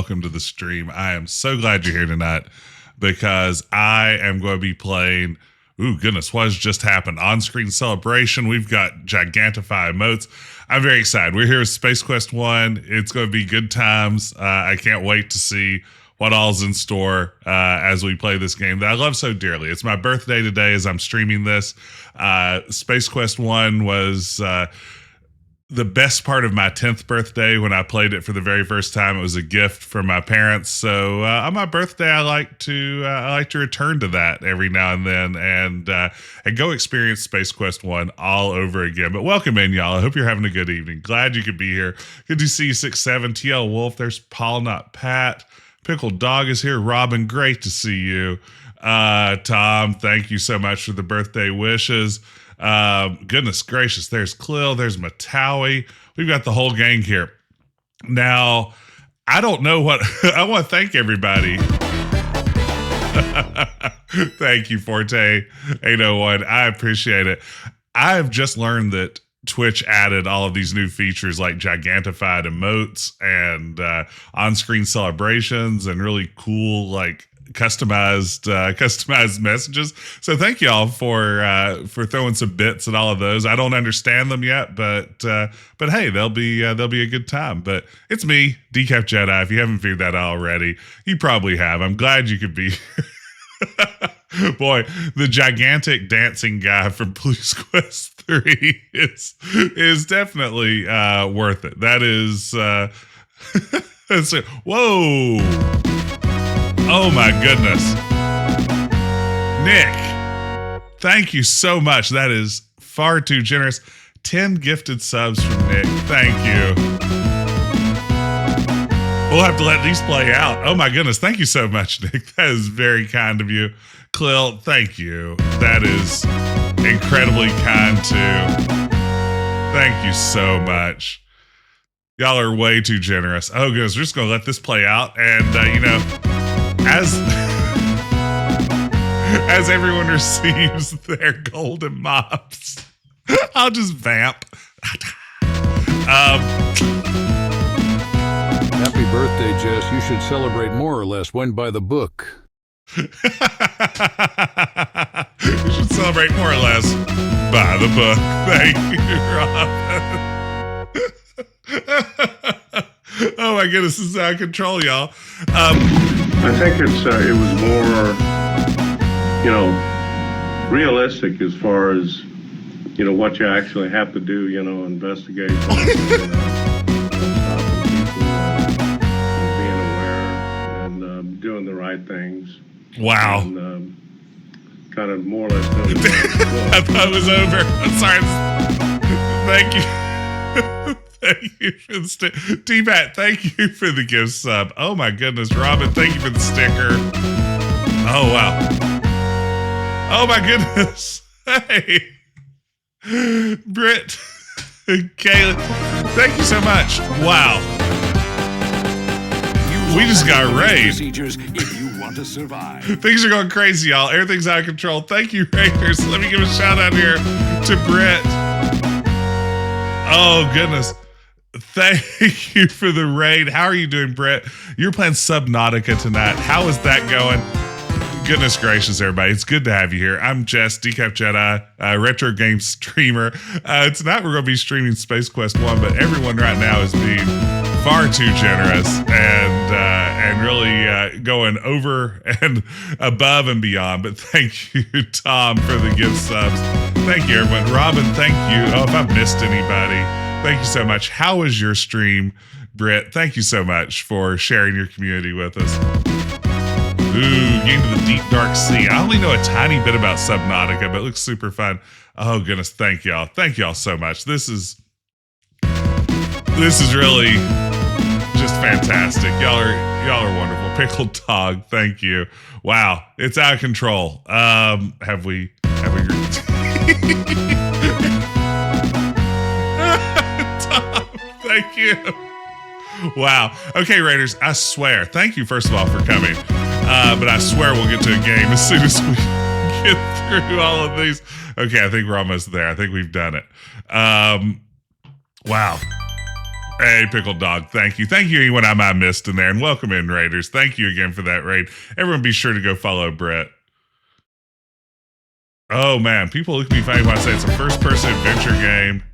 welcome to the stream. I am so glad you're here tonight because I am going to be playing, ooh, goodness, what has just happened? On-screen celebration. We've got Gigantify emotes. I'm very excited. We're here with SpaceQuest 1. It's going to be good times. I can't wait to see what all's in store as we play this game that I love so dearly. It's my birthday today as I'm streaming this. SpaceQuest 1 was the best part of my 10th birthday when I played it for the very first time. It was a gift from my parents. So on my birthday, I like to return to that every now and then and go experience SpaceQuest 1 all over again. But welcome in, y'all. I hope you're having a good evening. Glad you could be here. Good to see you, 6-7, TL Wolf. There's Paul, not Pat. Pickled Dog is here. Robin, great to see you. Tom, thank you so much for the birthday wishes. Goodness gracious, there's Clill, there's Matawi. We've got the whole gang here. Now, I don't know what I want to thank everybody. Thank you, Forte 801. I appreciate it. I've just learned that Twitch added all of these new features like gigantified emotes and on-screen celebrations and really cool like customized messages. So thank y'all for throwing some bits at all of those. I don't understand them yet, but hey, they'll be a good time. But it's me, Decaf Jedi. If you haven't figured that out already, you probably have. I'm glad you could be. Boy, the gigantic dancing guy from Blue's Quest 3 is definitely worth it. That is that's it. Whoa. Oh my goodness. Nick, thank you so much. That is far too generous. 10 gifted subs from Nick. Thank you. We'll have to let these play out. Oh my goodness. Thank you so much, Nick. That is very kind of you. Clill, thank you. That is incredibly kind too. Thank you so much. Y'all are way too generous. Oh goodness, we're just gonna let this play out. And as everyone receives their golden mops, I'll just vamp. Happy birthday, Jess. You should celebrate more or less. Went by the book. We should celebrate more or less by the book. Thank you, Robin. Oh my goodness, this is out of control, y'all. I think it was more, realistic as far as, what you actually have to do, investigation, stopping people, being aware, and doing the right things. Wow. And, kind of more or less doing the I thought it was over. I'm sorry. Thank you. Thank you for the T-Bat, thank you for the gift sub. Oh my goodness. Robin, thank you for the sticker. Oh wow. Oh my goodness. Hey. Britt. Kayla, thank you so much. Wow. We just got raided. If you want to survive. Things are going crazy, y'all. Everything's out of control. Thank you, Raiders. Let me give a shout out here to Britt. Oh goodness. Thank you for the raid. How are you doing, Brett? You're playing Subnautica tonight. How is that going? Goodness gracious, everybody. It's good to have you here. I'm Jess, Decaf Jedi, retro game streamer. Tonight we're going to be streaming SpaceQuest 1, but everyone right now is being far too generous and really going over and above and beyond. But thank you, Tom, for the gift subs. Thank you, everyone. Robin, thank you. Oh, if I've missed anybody, thank you so much. How was your stream, Britt? Thank you so much for sharing your community with us. Ooh, Game to the Deep Dark Sea. I only know a tiny bit about Subnautica, but it looks super fun. Oh goodness, thank y'all. Thank y'all so much. This is really just fantastic. Y'all are wonderful. Pickled Dog, thank you. Wow, it's out of control. Have we Tom, thank you. Wow. Okay, Raiders, I swear. Thank you, first of all, for coming. But I swear we'll get to a game as soon as we get through all of these. Okay, I think we're almost there. I think we've done it. Wow. Hey, Pickled Dog, thank you. Thank you, anyone I might have missed in there. And welcome in, Raiders. Thank you again for that raid. Everyone be sure to go follow Brett. Oh, man. People look at me funny when I say it's a first-person adventure game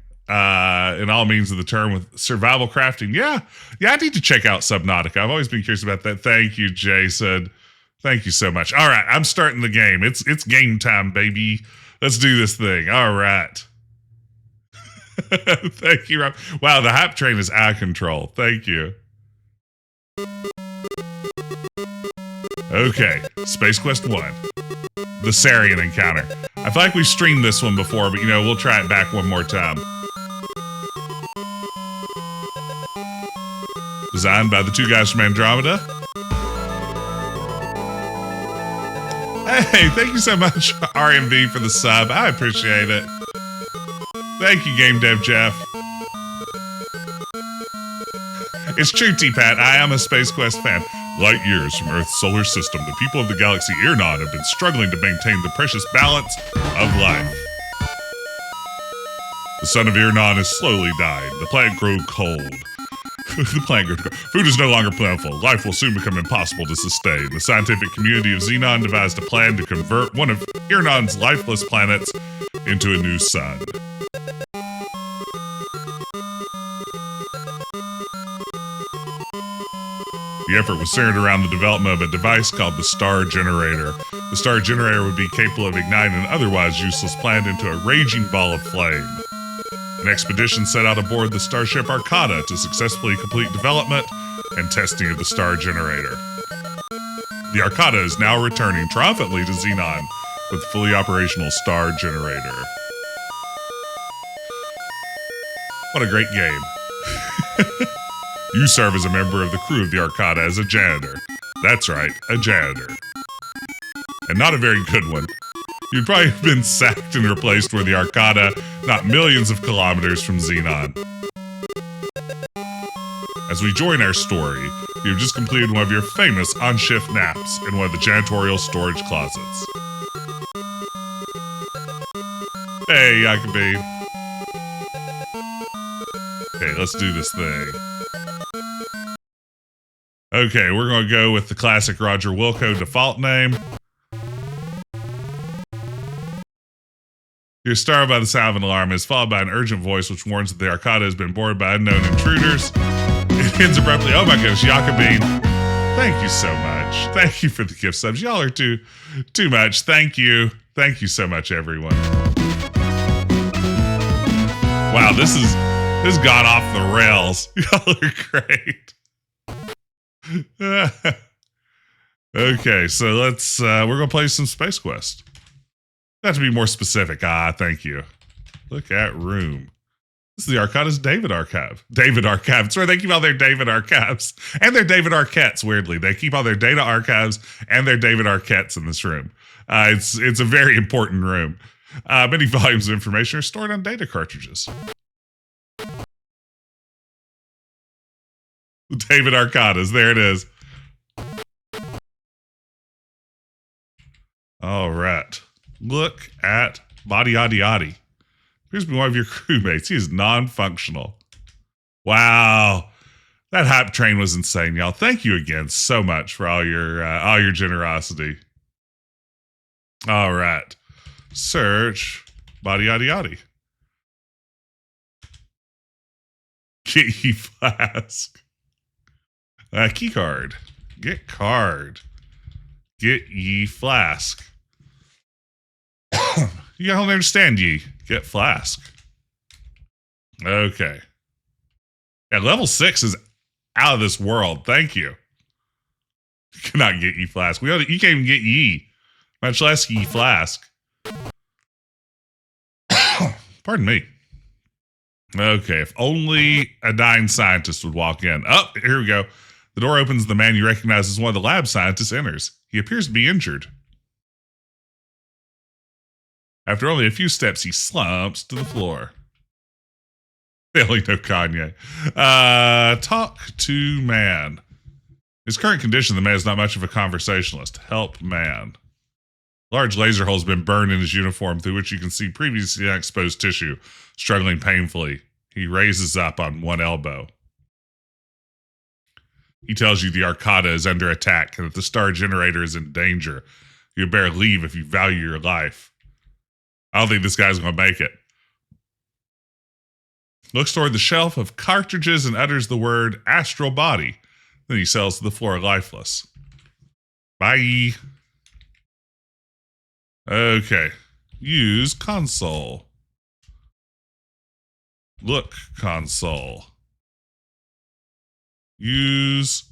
in all means of the term with survival crafting. Yeah, I need to check out Subnautica. I've always been curious about that. Thank you, Jason. Thank you so much. All right, I'm starting the game. It's game time, baby. Let's do this thing. All right. Thank you, Rob. Wow, the hype train is out of control. Thank you. Okay, Space Quest 1. The Sarien Encounter. I feel like we've streamed this one before, but we'll try it back one more time. Designed by the two guys from Andromeda. Hey, thank you so much, RMV, for the sub. I appreciate it. Thank you, Game Dev Jeff. It's true, T-Pat. I am a Space Quest fan. Light years from Earth's solar system, the people of the galaxy Xenon have been struggling to maintain the precious balance of life. The sun of Xenon is slowly dying. The planet grew cold. Food is no longer plentiful. Life will soon become impossible to sustain. The scientific community of Xenon devised a plan to convert one of Xenon's lifeless planets into a new sun. The effort was centered around the development of a device called the Star Generator. The Star Generator would be capable of igniting an otherwise useless planet into a raging ball of flame. An expedition set out aboard the starship Arcada to successfully complete development and testing of the Star Generator. The Arcada is now returning triumphantly to Xenon with a fully operational Star Generator. What a great game. You serve as a member of the crew of the Arcada as a janitor. That's right, a janitor. And not a very good one. You'd probably have been sacked and replaced were the Arcada not millions of kilometers from Xenon. As we join our story, you've just completed one of your famous on-shift naps in one of the janitorial storage closets. Hey, Jacoby. Okay, let's do this thing. Okay, we're going to go with the classic Roger Wilco default name. You're startled by the sound of an alarm. It's followed by an urgent voice which warns that the Arcada has been boarded by unknown intruders. It ends abruptly. Oh my goodness, Jacobine. Thank you so much. Thank you for the gift subs. Y'all are too much. Thank you. Thank you so much, everyone. Wow, this has gone off the rails. Y'all are great. Okay, so let's we're gonna play some Space Quest. Got to be more specific. Thank you. Look at room. This is the Arcada's David Archive. David Archive. That's where they keep all their David Archives and their David Arquettes. Weirdly, they keep all their data archives and their David Arquettes in this room. It's a very important room. Many volumes of information are stored on data cartridges. David Arcada's. There it is. All right. Look at Body Yaddy Yaddy. Here's one of your crewmates. He is non-functional. Wow. That hype train was insane, y'all. Thank you again so much for all your generosity. All right. Search Body Yaddy Yaddy. Get ye flask. Key card. Get card. Get ye flask. You don't understand ye. Get flask. Okay. Yeah, level 6 is out of this world. Thank you. You cannot get ye flask. You can't even get ye. Much less ye flask. Pardon me. Okay, if only a dying scientist would walk in. Oh, here we go. The door opens. The man you recognize as one of the lab scientists enters. He appears to be injured. After only a few steps, he slumps to the floor. Failing no Kanye. Talk to man. His current condition, the man is not much of a conversationalist. Help man. Large laser hole's been burned in his uniform through which you can see previously unexposed tissue, struggling painfully. He raises up on one elbow. He tells you the Arcada is under attack and that the star generator is in danger. You better leave if you value your life. I don't think this guy's going to make it. Looks toward the shelf of cartridges and utters the word astral body. Then he sells to the floor lifeless. Bye. Okay. Use console. Look console. Use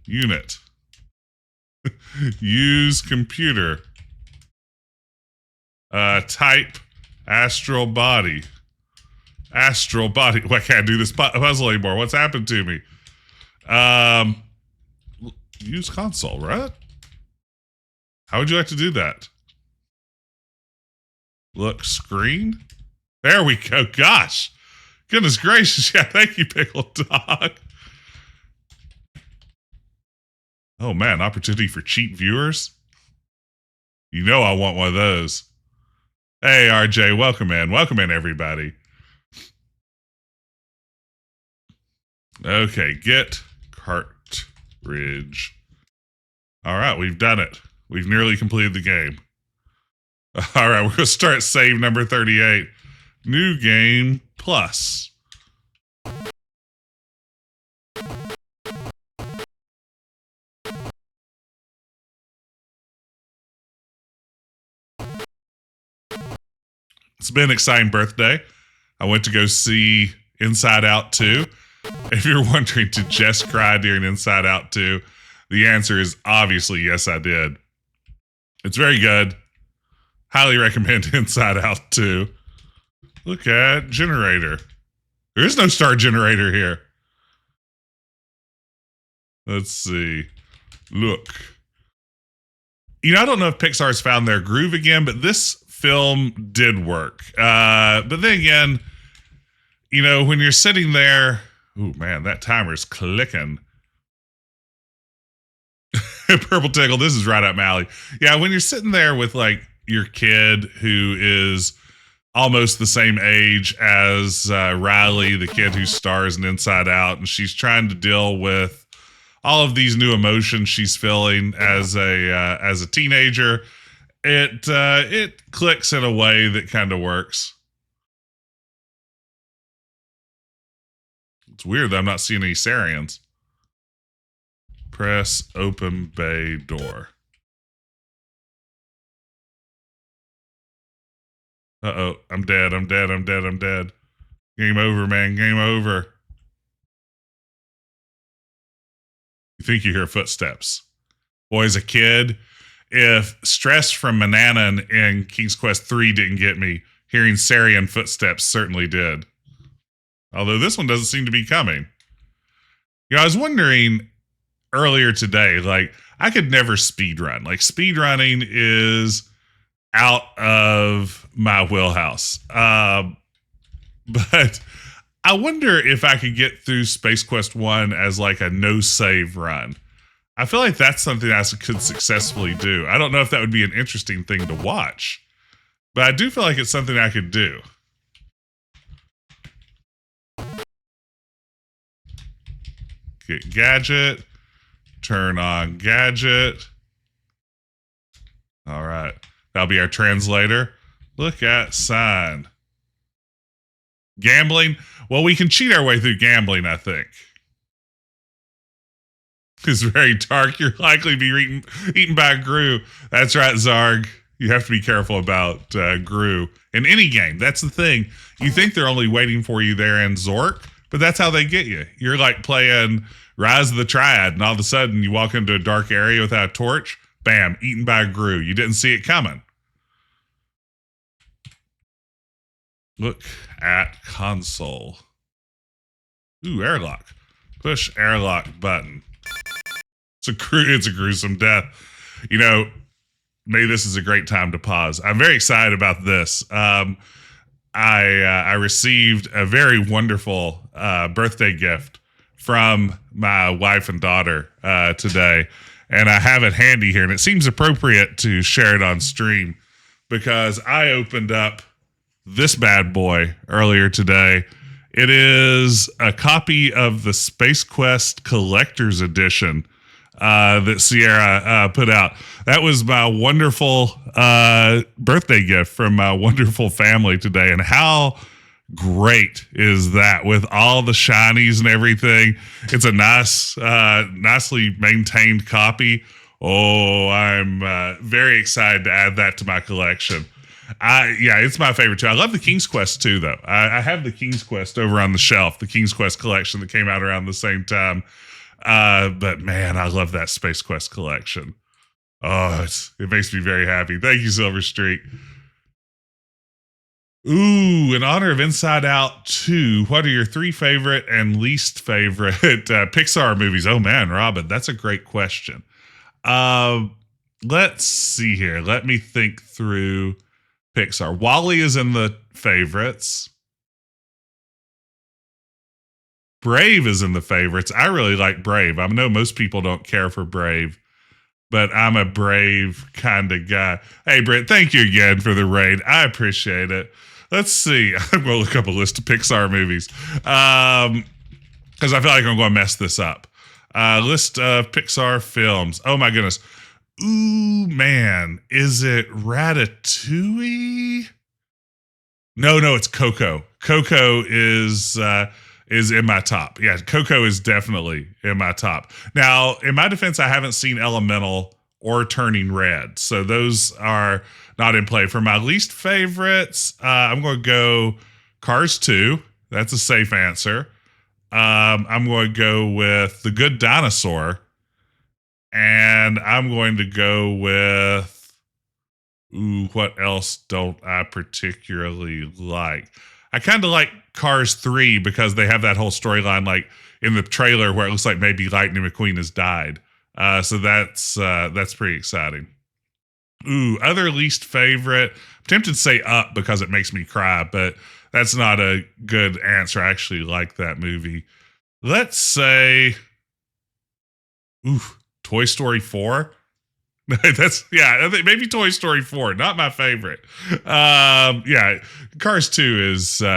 unit. Use computer. Type astral body. Astral body. Well, I can't do this puzzle anymore. What's happened to me? Use console, right? How would you like to do that? Look, screen. There we go. Gosh. Goodness gracious. Yeah, thank you, Pickle Dog. Oh, man. Opportunity for cheap viewers. You know I want one of those. Hey, RJ. Welcome in. Welcome in, everybody. Okay. Get cartridge. All right. We've done it. We've nearly completed the game. All right, we're going to start save number 38. New game plus. It's been an exciting birthday. I went to go see Inside Out 2. If you're wondering, did Jess cry during Inside Out 2? The answer is obviously yes, I did. It's very good. Highly recommend Inside Out 2. Look at generator. There is no star generator here. Let's see. Look. You know, I don't know if Pixar's found their groove again, but this film did work. But then again, you know, when you're sitting there, oh man, that timer's clicking. Purple Tickle, this is right up my alley. Yeah, when you're sitting there with like your kid who is almost the same age as Riley, the kid who stars in Inside Out, and she's trying to deal with all of these new emotions she's feeling as a teenager. It clicks in a way that kind of works. It's weird that I'm not seeing any Sariens. Press open bay door. Uh-oh, I'm dead, I'm dead, I'm dead, I'm dead. Game over, man, game over. You think you hear footsteps. Boy, as a kid, if stress from Manana in King's Quest 3 didn't get me, hearing Sarien footsteps certainly did. Although this one doesn't seem to be coming. You know, I was wondering earlier today, like, I could never speedrun. Like, speedrunning is out of my wheelhouse. But I wonder if I could get through Space Quest 1 as like a no save run. I feel like that's something I could successfully do. I don't know if that would be an interesting thing to watch, but I do feel like it's something I could do. Get gadget. Turn on gadget. All right. That'll be our translator. Look at sign. Gambling. Well, we can cheat our way through gambling, I think. It's very dark. You're likely to be eaten by Gru. That's right, Zarg. You have to be careful about Gru. In any game, that's the thing. You think they're only waiting for you there in Zork, but that's how they get you. You're like playing Rise of the Triad, and all of a sudden you walk into a dark area without a torch, bam, eaten by Gru. You didn't see it coming. Look at console. Ooh, airlock. Push airlock button. It's a gruesome death. You know, maybe this is a great time to pause. I'm very excited about this. I received a very wonderful birthday gift from my wife and daughter today, and I have it handy here, and it seems appropriate to share it on stream because I opened up this bad boy earlier today, It is a copy of the SpaceQuest Collector's Edition that Sierra put out. That was my wonderful birthday gift from my wonderful family today. And how great is that with all the shinies and everything? It's a nice, nicely maintained copy. Oh, I'm very excited to add that to my collection. It's my favorite too. I love the King's Quest too, though. I have the King's Quest over on the shelf, the King's Quest collection that came out around the same time. But man, I love that Space Quest collection. Oh, it makes me very happy. Thank you, Silver Streak. Ooh, in honor of Inside Out 2, what are your 3 favorite and least favorite Pixar movies? Oh man, Robin, that's a great question. Let's see here. Let me think through Pixar. WALL-E is in the favorites. Brave is in the favorites. I really like Brave. I know most people don't care for Brave, but I'm a Brave kind of guy. Hey, Britt, thank you again for the raid. I appreciate it. Let's see. I'm going to look up a list of Pixar movies because I feel like I'm going to mess this up. List of Pixar films. Oh, my goodness. Ooh, man. Is it Ratatouille? No, it's Coco. Coco is in my top. Yeah, Coco is definitely in my top. Now, in my defense, I haven't seen Elemental or Turning Red, so those are not in play. For my least favorites, I'm going to go Cars 2. That's a safe answer. I'm going to go with The Good Dinosaur, and I'm going to go with, what else don't I particularly like? I kind of like Cars 3 because they have that whole storyline, like in the trailer where it looks like maybe Lightning McQueen has died. So that's pretty exciting. Ooh, other least favorite. I'm tempted to say Up because it makes me cry, but that's not a good answer. I actually like that movie. Let's say, Toy Story 4. I think maybe Toy Story 4, not my favorite. Cars 2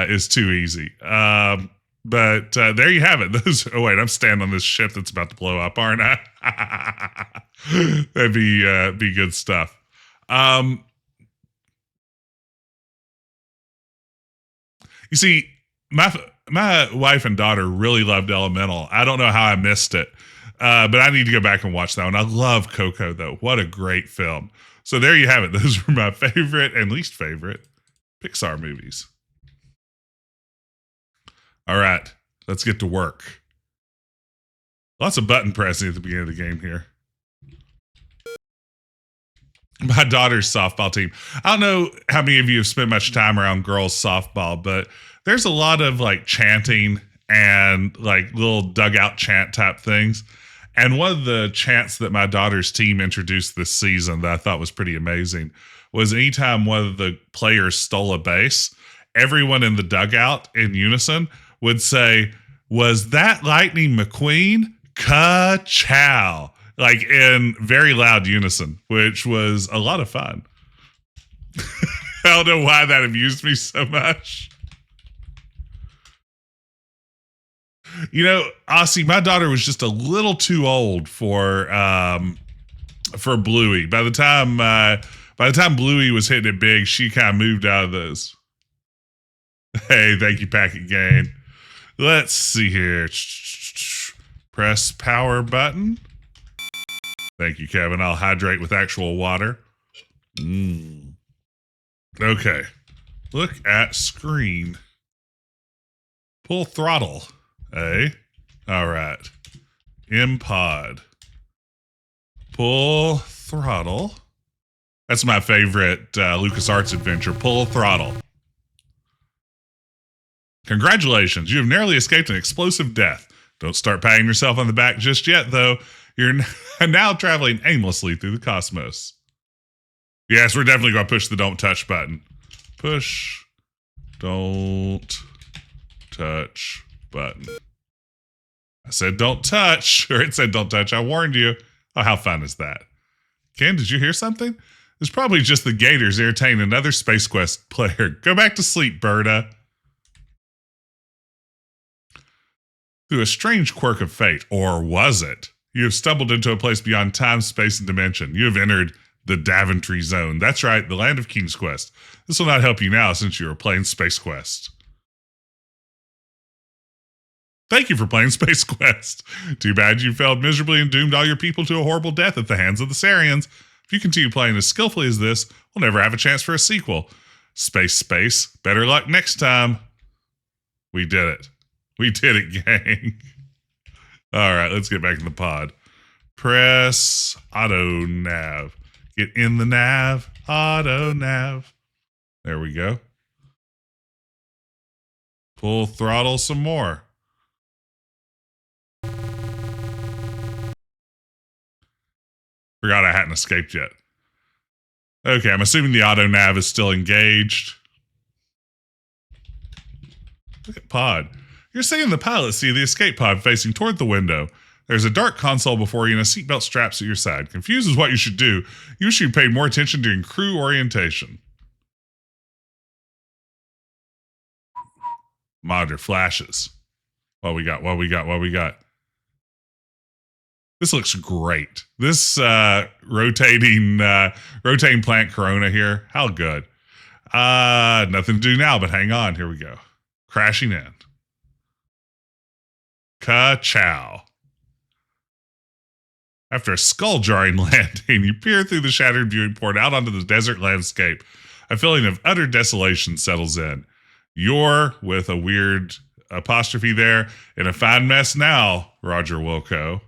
is too easy. But there you have it. I'm standing on this ship that's about to blow up, aren't I? That'd be good stuff. You see, my wife and daughter really loved Elemental. I don't know how I missed it. But I need to go back and watch that one. I love Coco, though. What a great film. So there you have it. Those were my favorite and least favorite Pixar movies. All right, let's get to work. Lots of button pressing at the beginning of the game here. My daughter's softball team. I don't know how many of you have spent much time around girls softball, but there's a lot of like chanting and like little dugout chant type things. And one of the chants that my daughter's team introduced this season that I thought was pretty amazing was anytime one of the players stole a base, everyone in the dugout in unison would say, "Was that Lightning McQueen? Ka-chow." Like in very loud unison, which was a lot of fun. I don't know why that amused me so much. You know, Aussie, my daughter was just a little too old for Bluey. By the time Bluey was hitting it big, she kind of moved out of those. Hey, thank you, Packet Gain. Let's see here. Press power button. Thank you, Kevin. I'll hydrate with actual water. Okay. Look at screen. Pull throttle. All right. M-Pod. Pull throttle. That's my favorite LucasArts adventure. Pull throttle. Congratulations. You have narrowly escaped an explosive death. Don't start patting yourself on the back just yet, though. You're now traveling aimlessly through the cosmos. Yes, we're definitely going to push the don't touch button. Push. Don't touch button. I said don't touch, or it said don't touch. I warned you. Oh, how fun is that? Ken, did you hear something? It's probably just the Gators irritating another SpaceQuest player. Go back to sleep, Berta. Through a strange quirk of fate, or was it? You have stumbled into a place beyond time, space, and dimension. You have entered the Daventry Zone. That's right, the land of King's Quest. This will not help you now since you are playing SpaceQuest. Thank you for playing SpaceQuest. Too bad you failed miserably and doomed all your people to a horrible death at the hands of the Sariens. If you continue playing as skillfully as this, we'll never have a chance for a sequel. Space. Better luck next time. We did it. We did it, gang. All right, let's get back in the pod. Press auto nav. Get in the nav. Auto nav. There we go. Full throttle some more. Forgot I hadn't escaped yet. Okay, I'm assuming the auto nav is still engaged. Look at pod. You're sitting in the pilot seat of the escape pod facing toward the window. There's a dark console before you and a seatbelt straps at your side. Confused is what you should do. You should have paid more attention during crew orientation. Monitor flashes. What we got? This looks great. This rotating plant Kerona here. How good. Nothing to do now, but hang on. Here we go. Crashing in. Ka-chow. After a skull-jarring landing, you peer through the shattered viewing port out onto the desert landscape. A feeling of utter desolation settles in. You're, with a weird apostrophe there, in a fine mess now, Roger Wilco.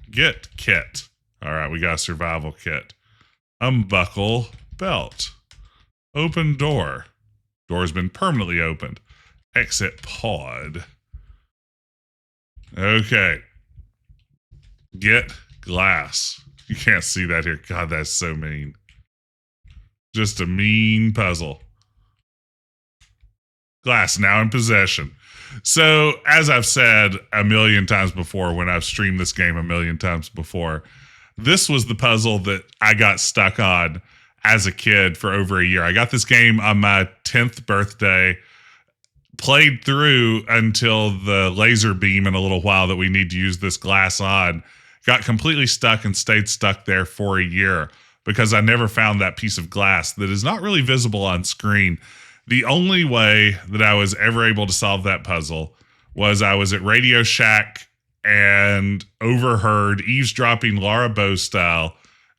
Get kit. All right, we got a survival kit. Unbuckle belt. Open door. Door's been permanently opened. Exit pod. Okay. Get glass. You can't see that here. God, that's so mean. Just a mean puzzle. Glass now in possession. So, as I've said a million times before, when I've streamed this game a million times before, this was the puzzle that I got stuck on as a kid for over a year. I got this game on my 10th birthday, played through until the laser beam in a little while that we need to use this glass on, got completely stuck and stayed stuck there for a year because I never found that piece of glass that is not really visible on screen. The only way that I was ever able to solve that puzzle was I was at Radio Shack and overheard, eavesdropping Laura Bow style,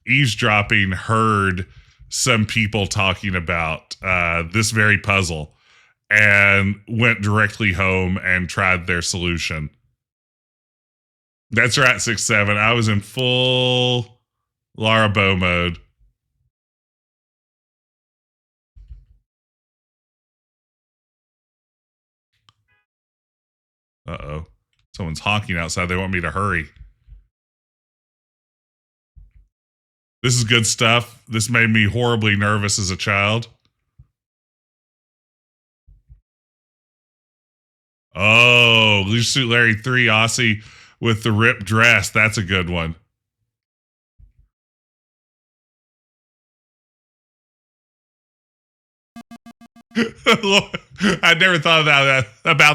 heard some people talking about this very puzzle and went directly home and tried their solution. That's right, 6-7. I was in full Laura Bow mode. Uh-oh. Someone's honking outside. They want me to hurry. This is good stuff. This made me horribly nervous as a child. Oh, Leisure Suit Larry 3 Aussie with the ripped dress. That's a good one. I never thought about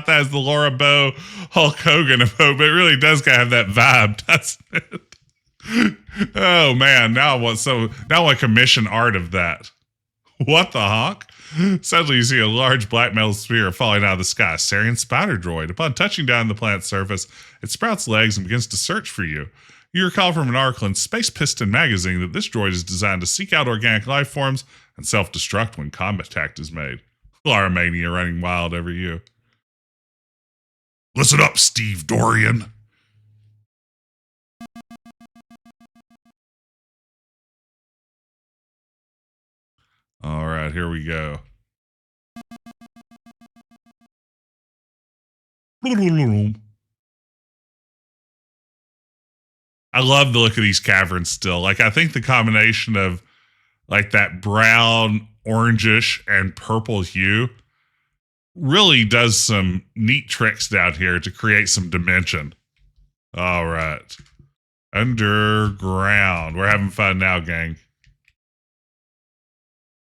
that as the Laura Bow Hulk Hogan emote, but it really does kind of have that vibe, doesn't it? Oh man, now I want commission art of that. What the honk? Suddenly you see a large black metal sphere falling out of the sky. Sarien spider droid. Upon touching down the planet's surface, it sprouts legs and begins to search for you. You recall from an article in Space Piston magazine that this droid is designed to seek out organic life forms and self-destruct when contact is made. Lara Mania running wild over you. Listen up, Steve Dorian. All right, here we go. I love the look of these caverns still. Like, I think the combination of like that brown, orangish, and purple hue really does some neat tricks down here to create some dimension. All right. Underground. We're having fun now, gang.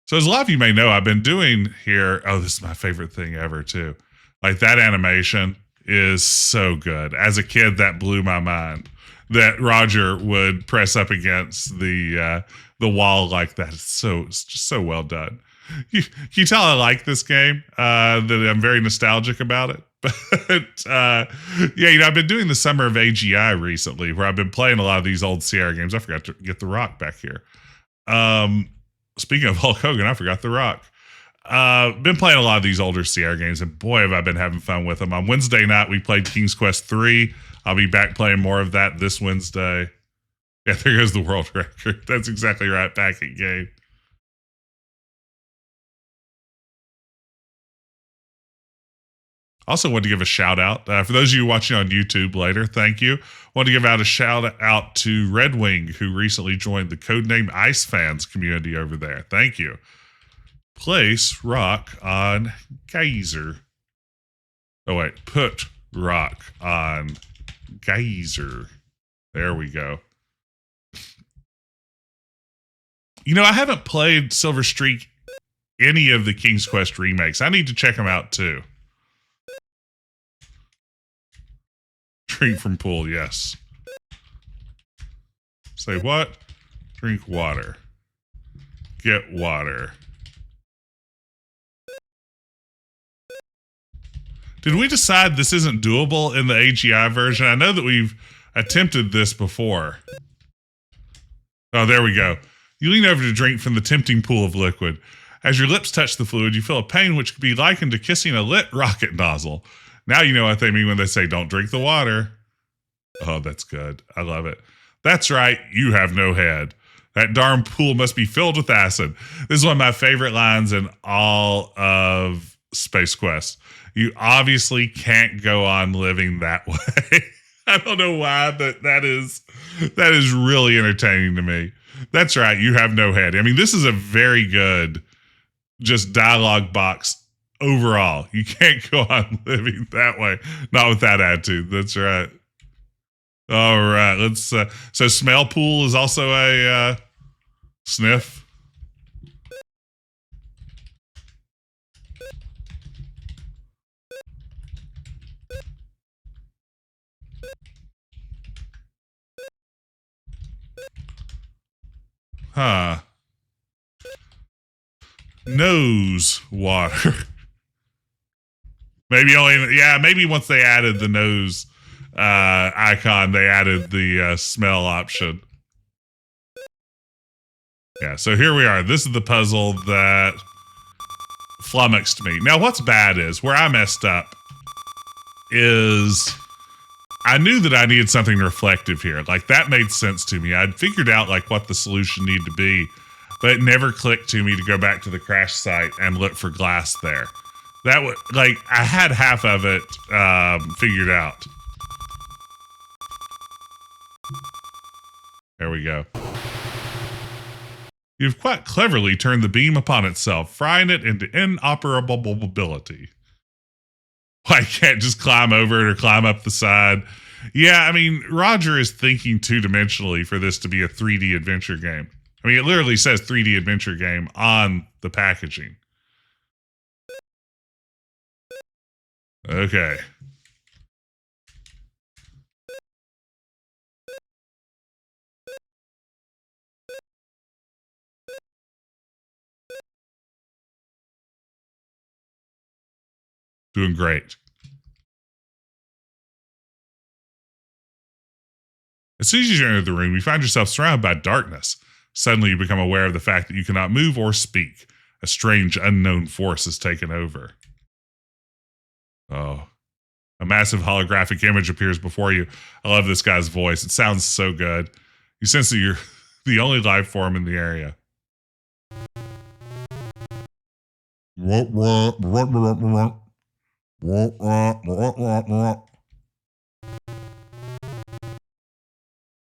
So as a lot of you may know, I've been doing here, oh, this is my favorite thing ever too. Like that animation is so good. As a kid, that blew my mind. That Roger would press up against the wall like that. It's just so well done. You tell I like this game, that I'm very nostalgic about it. But yeah, I've been doing the Summer of AGI recently, where I've been playing a lot of these old Sierra games. I forgot to get The Rock back here. Speaking of Hulk Hogan, I forgot The Rock. Been playing a lot of these older Sierra games, and boy, have I been having fun with them. On Wednesday night, we played King's Quest 3. I'll be back playing more of that this Wednesday. Yeah, there goes the world record. That's exactly right. Back at game. Also want to give a shout out for those of you watching on YouTube later. Thank you. Want to give out a shout out to Red Wing, who recently joined the Codename Ice Fans community over there. Thank you. Place rock on geyser. Oh wait, put rock on geyser. There we go. I haven't played Silver Streak, any of the King's Quest remakes. I need to check them out too. Drink from pool, yes. Say what? Drink water. Get water. Did we decide this isn't doable in the AGI version? I know that we've attempted this before. Oh, there we go. You lean over to drink from the tempting pool of liquid. As your lips touch the fluid, you feel a pain which could be likened to kissing a lit rocket nozzle. Now you know what they mean when they say, don't drink the water. Oh, that's good. I love it. That's right. You have no head. That darn pool must be filled with acid. This is one of my favorite lines in all of SpaceQuest. You obviously can't go on living that way. I don't know why, but that is really entertaining to me. That's right. You have no head. I mean, this is a very good just dialogue box overall. You can't go on living that way. Not with that attitude. That's right. All right. Let's so smell pool is also a sniff. Huh. Nose water. Maybe once they added the nose icon, they added the smell option. Yeah, so here we are. This is the puzzle that flummoxed me. Now, what's bad is, where I messed up is I knew that I needed something reflective here. Like, that made sense to me. I'd figured out, like, what the solution needed to be, but it never clicked to me to go back to the crash site and look for glass there. That would, like, I had half of it figured out. There we go. You've quite cleverly turned the beam upon itself, frying it into inoperability. I can't just climb over it or climb up the side. Yeah, I mean, Roger is thinking two-dimensionally for this to be a 3D adventure game. I mean, it literally says 3D adventure game on the packaging. Okay. Doing great. As soon as you enter the room, you find yourself surrounded by darkness. Suddenly, you become aware of the fact that you cannot move or speak. A strange, unknown force has taken over. Oh. A massive holographic image appears before you. I love this guy's voice. It sounds so good. You sense that you're the only life form in the area.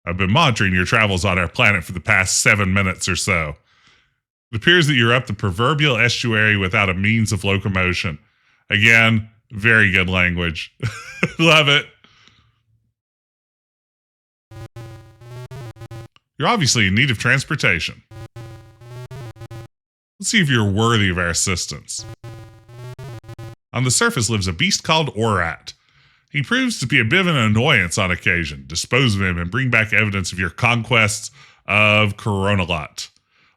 I've been monitoring your travels on our planet for the past 7 minutes or so. It appears that you're up the proverbial estuary without a means of locomotion. Again, very good language. Love it. You're obviously in need of transportation. Let's see if you're worthy of our assistance. On the surface lives a beast called Orat. He proves to be a bit of an annoyance on occasion. Dispose of him and bring back evidence of your conquests of Kerona.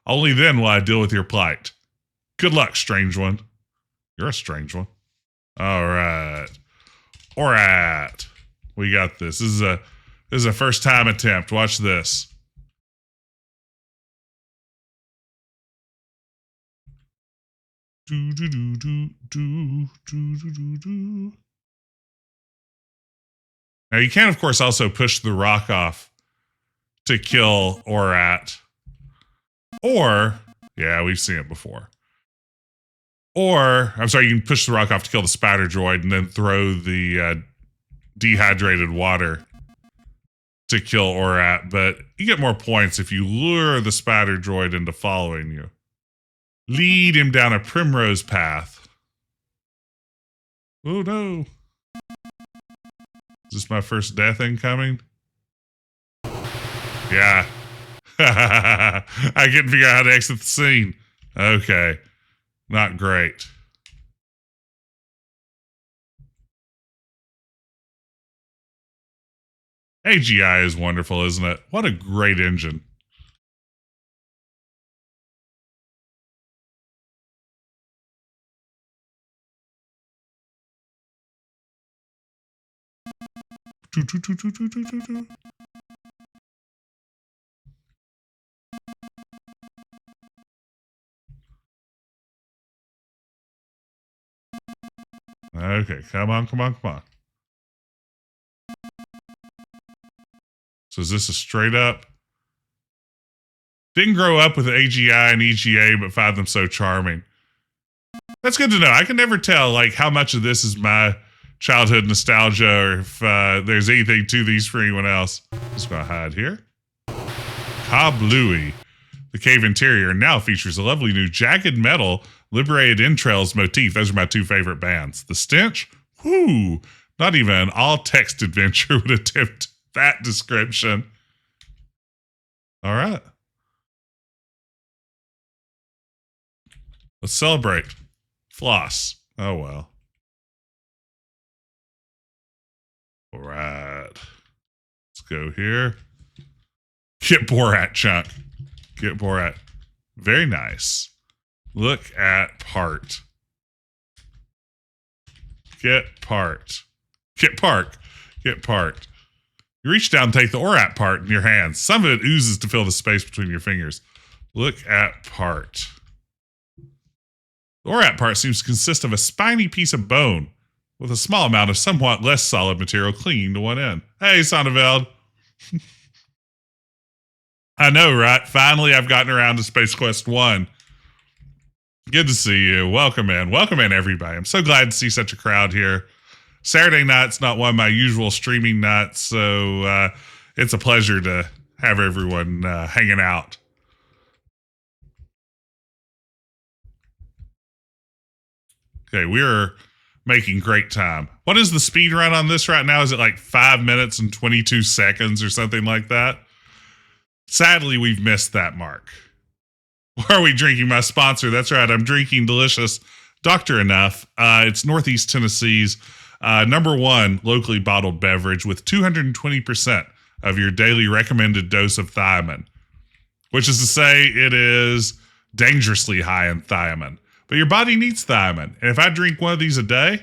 Only then will I deal with your plight. Good luck, strange one. You're a strange one. All right. Orat. We got this. This is a first time attempt. Watch this. Do, do, do, do, do, do, do, do. Now you can, of course, also push the rock off to kill Orat. Or, yeah, we've seen it before. Or, I'm sorry, you can push the rock off to kill the spider droid and then throw the dehydrated water to kill Orat. But you get more points if you lure the spider droid into following you. Lead him down a primrose path. Oh no. Is this my first death incoming? Yeah. I couldn't figure out how to exit the scene. Okay. Not great. AGI is wonderful, isn't it? What a great engine. Okay, come on, come on, come on. So is this a straight up? Didn't grow up with AGI and EGA, but find them so charming. That's good to know. I can never tell like how much of this is my childhood nostalgia or if there's anything to these for anyone else. Just gonna hide here. Kablooey. The cave interior now features a lovely new jagged metal liberated entrails motif. Those are my two favorite bands. The stench, whoo, not even an all-text adventure would attempt that description. All right. Let's celebrate. Floss. Oh, well. All right. Let's go here. Get Borat, chunk. Get Borat. Very nice. Look at part. Get part. Get part. Get part. You reach down and take the Orat part in your hands. Some of it oozes to fill the space between your fingers. Look at part. The Orat part seems to consist of a spiny piece of bone with a small amount of somewhat less solid material clinging to one end. Hey, Sonneveld. I know, right? Finally, I've gotten around to SpaceQuest 1. Good to see you. Welcome in. Welcome in, everybody. I'm so glad to see such a crowd here. Saturday night's not one of my usual streaming nights, so it's a pleasure to have everyone hanging out. Okay, we're making great time. What is the speed run on this right now? Is it like 5 minutes and 22 seconds or something like that? Sadly, we've missed that mark. Why are we drinking my sponsor? That's right, I'm drinking delicious Dr. Enough. It's Northeast Tennessee's #1 locally bottled beverage with 220% of your daily recommended dose of thiamine, which is to say it is dangerously high in thiamine. But your body needs thiamine. And if I drink one of these a day,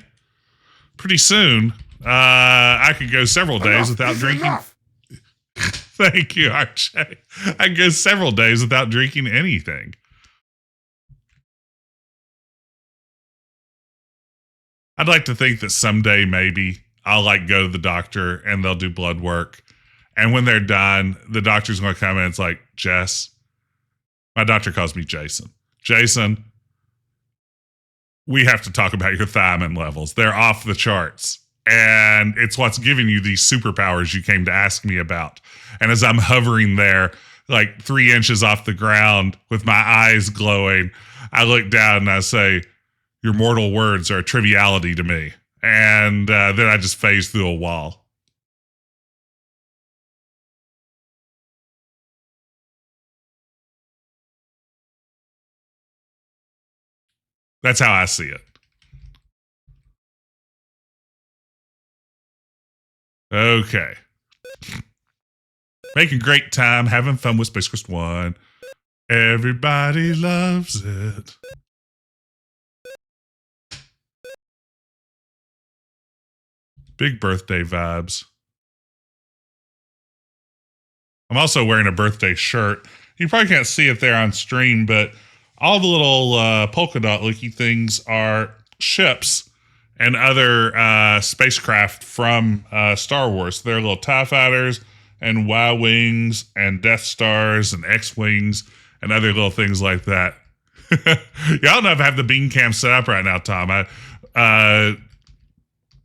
pretty soon I could go several days without drinking. Thank you, Archie. I can go several days without drinking anything. I'd like to think that someday maybe I'll like go to the doctor and they'll do blood work. And when they're done, the doctor's going to come in and it's like, Jess, my doctor calls me Jason. Jason, we have to talk about your thiamine levels. They're off the charts. And it's what's giving you these superpowers you came to ask me about. And as I'm hovering there, like 3 inches off the ground with my eyes glowing, I look down and I say, your mortal words are a triviality to me. And then I just phase through a wall. That's how I see it. Okay. Making great time, having fun with Space Quest 1. Everybody loves it. Big birthday vibes. I'm also wearing a birthday shirt. You probably can't see it there on stream, but all the little polka dot looky things are ships and other spacecraft from Star Wars. They're little TIE fighters and Y-wings and Death Stars and X-wings and other little things like that. Yeah, I don't know if I have the beam cam set up right now, Tom.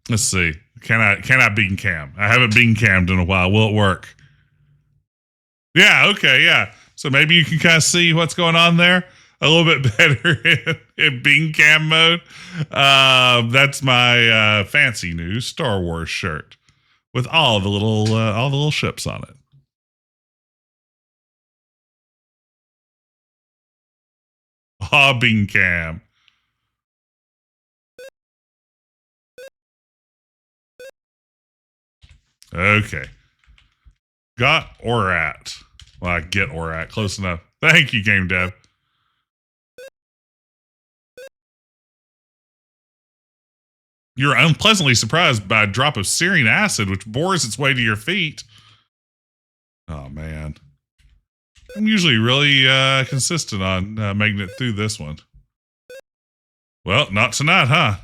Let's see. Can I beam cam? I haven't beam cammed in a while. Will it work? Yeah, okay, yeah. So maybe you can kind of see what's going on there a little bit better in beam cam mode. That's my fancy new Star Wars shirt with all the little ships on it. Ah, beam cam. Okay. Got Orat. Well, I get Orat. Close enough. Thank you, Game Dev. You're unpleasantly surprised by a drop of Sarien acid, which bores its way to your feet. Oh, man. I'm usually really consistent on making it through this one. Well, not tonight, huh?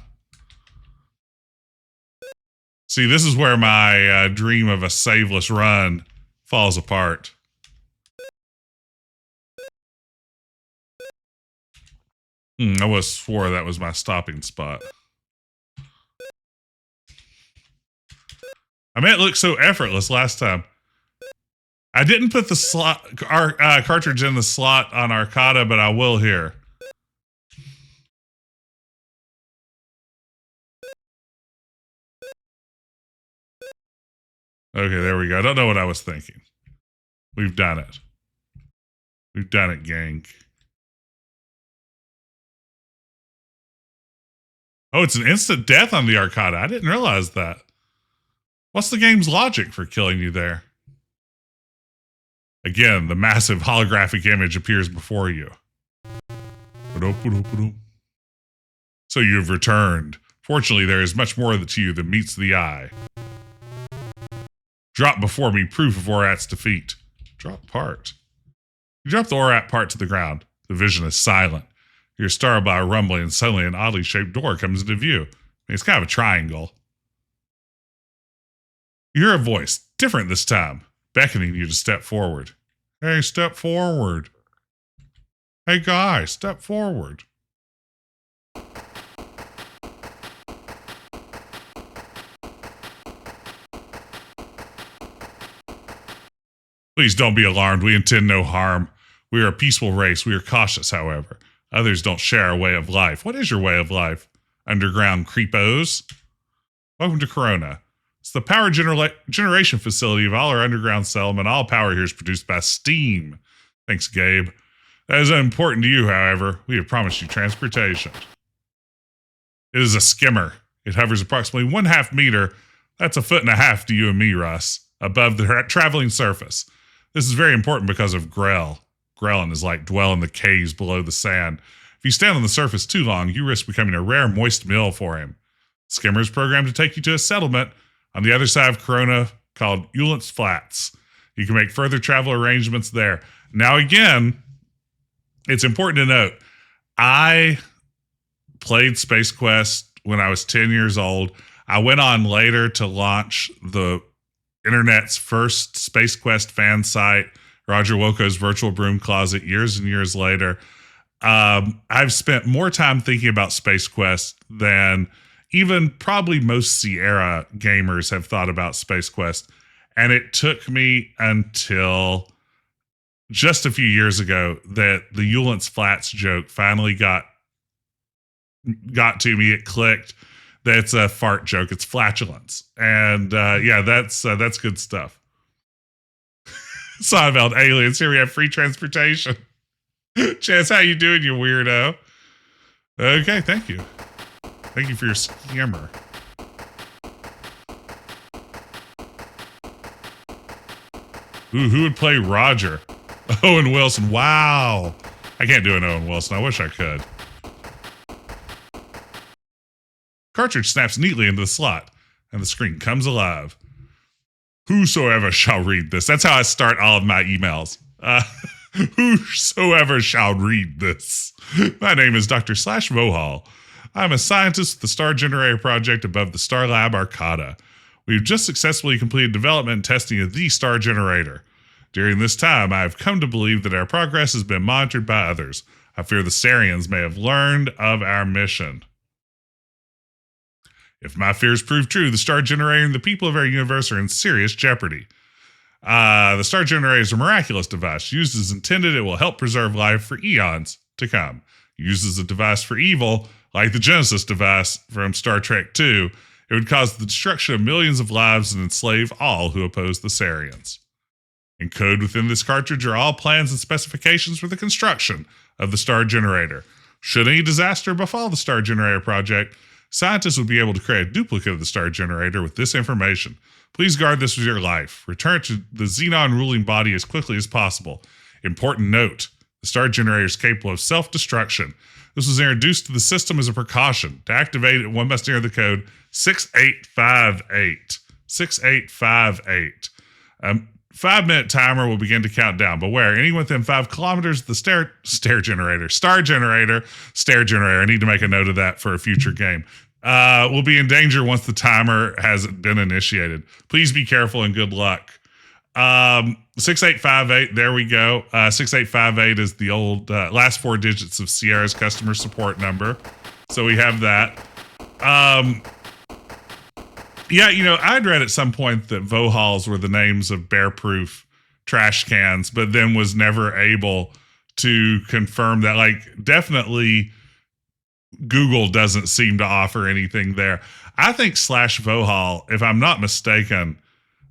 See, this is where my dream of a saveless run falls apart. I was swore that was my stopping spot. I mean, it looked so effortless last time. I didn't put the cartridge in the slot on Arcada, but I will here. Okay, there we go. I don't know what I was thinking. We've done it. We've done it, gang. Oh, it's an instant death on the Arcada. I didn't realize that. What's the game's logic for killing you there? Again, the massive holographic image appears before you. So you've returned. Fortunately, there is much more to you than meets the eye. Drop before me proof of Orat's defeat. Drop part. You drop the Orat part to the ground. The vision is silent. You're startled by a rumbling, and suddenly an oddly shaped door comes into view. It's kind of a triangle. You hear a voice, different this time, beckoning you to step forward. Hey, step forward. Hey, guy, step forward. Please don't be alarmed. We intend no harm. We are a peaceful race. We are cautious, however. Others don't share our way of life. What is your way of life? Underground creepos? Welcome to Kerona. It's the power generation facility of all our underground settlement. All power here is produced by steam. Thanks, Gabe. That is unimportant to you, however. We have promised you transportation. It is a skimmer. It hovers approximately 1/2 meter. That's 1.5 feet to you and me, Russ, above the traveling surface. This is very important because of Grell. Grellin is like dwell in the caves below the sand. If you stand on the surface too long, you risk becoming a rare moist meal for him. Skimmer is programmed to take you to a settlement on the other side of Kerona called Ulence Flats. You can make further travel arrangements there. Now, again, it's important to note, I played SpaceQuest when I was 10 years old. I went on later to launch the internet's first SpaceQuest fan site, Roger Wilco's Virtual Broom Closet, years and years later. I've spent more time thinking about SpaceQuest than even probably most Sierra gamers have thought about SpaceQuest. And it took me until just a few years ago that the Ulence Flats joke finally got to me. It clicked. That's a fart joke. It's flatulence. And yeah, that's good stuff. Seinfeld aliens. Here we have free transportation. Chance, how you doing, you weirdo? Okay, thank you. Thank you for your skimmer. Ooh, who would play Roger? Owen Wilson. Wow. I can't do an Owen Wilson. I wish I could. Cartridge snaps neatly into the slot, and the screen comes alive. Whosoever shall read this. That's how I start all of my emails. Whosoever shall read this. My name is Dr. Slash Vohal. I'm a scientist with the Star Generator Project above the Star Lab Arcada. We've just successfully completed development and testing of the Star Generator. During this time, I have come to believe that our progress has been monitored by others. I fear the Sarians may have learned of our mission. If my fears prove true, the Star Generator and the people of our universe are in serious jeopardy. The Star Generator is a miraculous device. Used as intended, it will help preserve life for eons to come. Used as a device for evil, like the Genesis device from Star Trek II, it would cause the destruction of millions of lives and enslave all who oppose the Sarians. Encoded within this cartridge are all plans and specifications for the construction of the Star Generator. Should any disaster befall the Star Generator project, scientists would be able to create a duplicate of the Star Generator with this information. Please guard this with your life. Return it to the Xenon ruling body as quickly as possible. Important note, the Star Generator is capable of self-destruction. This was introduced to the system as a precaution. To activate it, one must enter the code 6858. 6858. 5-minute timer will begin to count down. Beware, anyone within 5 kilometers of the Star Generator. I need to make a note of that for a future game. Will be in danger once the timer has been initiated. Please be careful and good luck. 6858, there we go. 6858 is the old last 4 digits of Sierra's customer support number. So we have that. Yeah, you know, I'd read at some point that Vohals were the names of bear-proof trash cans, but then was never able to confirm that. Like, definitely Google doesn't seem to offer anything there. I think Slash Vohal, if I'm not mistaken,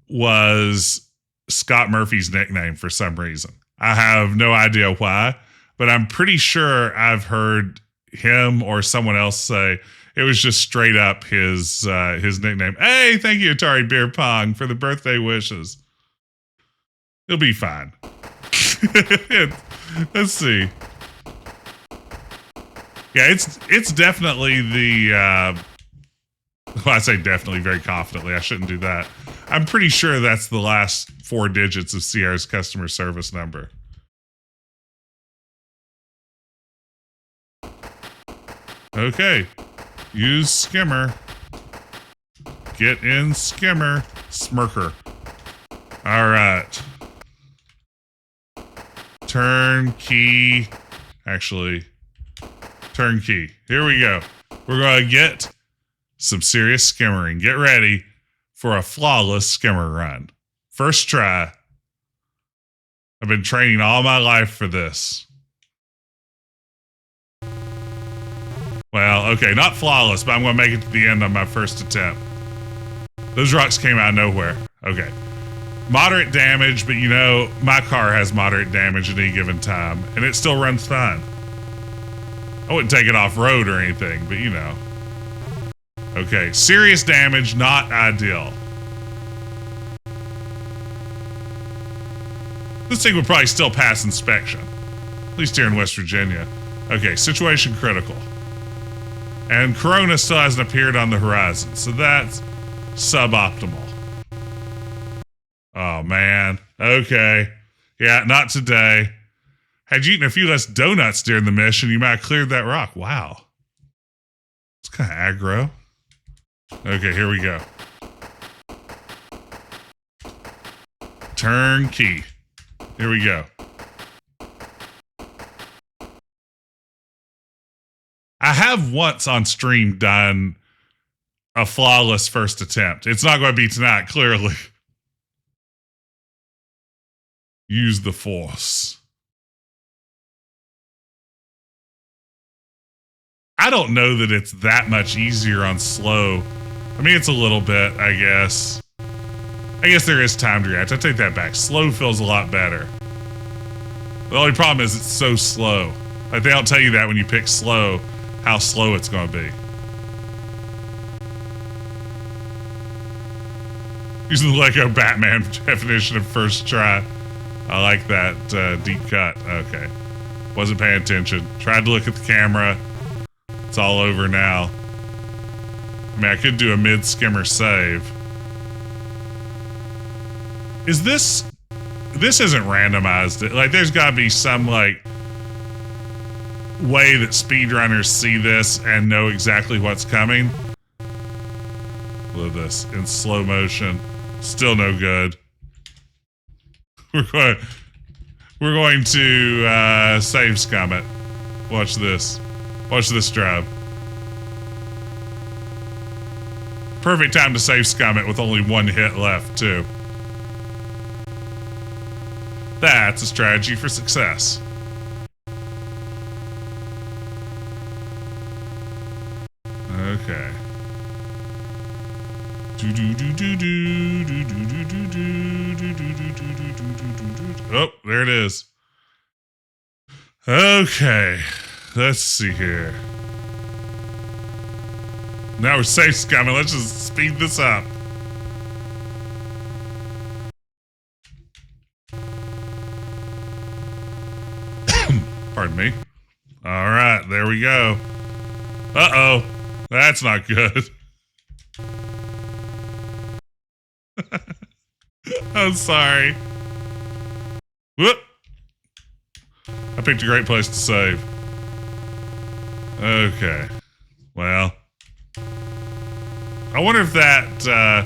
was Scott Murphy's nickname for some reason. I have no idea why, but I'm pretty sure I've heard him or someone else say it was just straight up his nickname. Hey, thank you, Atari Beer Pong, for the birthday wishes. It'll be fine. Let's see. Yeah, it's definitely the. Well, I say definitely very confidently. I shouldn't do that. I'm pretty sure that's the last 4 digits of Sierra's customer service number. Okay. Use Skimmer. Get in Skimmer. Smirker. All right. Turnkey. Actually, turnkey. Here we go. We're going to get some serious skimmering. Get ready for a flawless skimmer run. First try. I've been training all my life for this. Well, okay, not flawless, but I'm going to make it to the end on my first attempt. Those rocks came out of nowhere. Okay. Moderate damage, but you know, my car has moderate damage at any given time, and it still runs fine. I wouldn't take it off-road or anything, but you know. Okay, serious damage, not ideal. This thing would probably still pass inspection. At least here in West Virginia. Okay, situation critical. And Kerona still hasn't appeared on the horizon, so that's suboptimal. Oh, man. Okay. Yeah, not today. Had you eaten a few less donuts during the mission, you might have cleared that rock. Wow. It's kind of aggro. Okay, here we go. Turnkey. Here we go. I have once on stream done a flawless first attempt. It's not going to be tonight, clearly. Use the force. I don't know that it's that much easier on slow. I mean, it's a little bit, I guess. I guess there is time to react. I take that back. Slow feels a lot better. The only problem is it's so slow. Like, they don't tell you that when you pick slow, how slow it's going to be. Using the Lego Batman definition of first try. I like that deep cut. Okay. Wasn't paying attention. Tried to look at the camera. It's all over now. I mean, I could do a mid-skimmer save. Is this... This isn't randomized. Like, there's got to be some, like, way that speedrunners see this and know exactly what's coming. Look at this. In slow motion. Still no good. We're going to save scum it. Watch this. Watch this drive. Perfect time to save scum it with only one hit left, too. That's a strategy for success. Okay. Oh, there it is. Okay. Let's see here. Now we're safe scumming. Let's just speed this up. Pardon me. All right, there we go. Uh-oh. That's not good. I'm sorry. Whoop. I picked a great place to save. Okay. Well. I wonder if that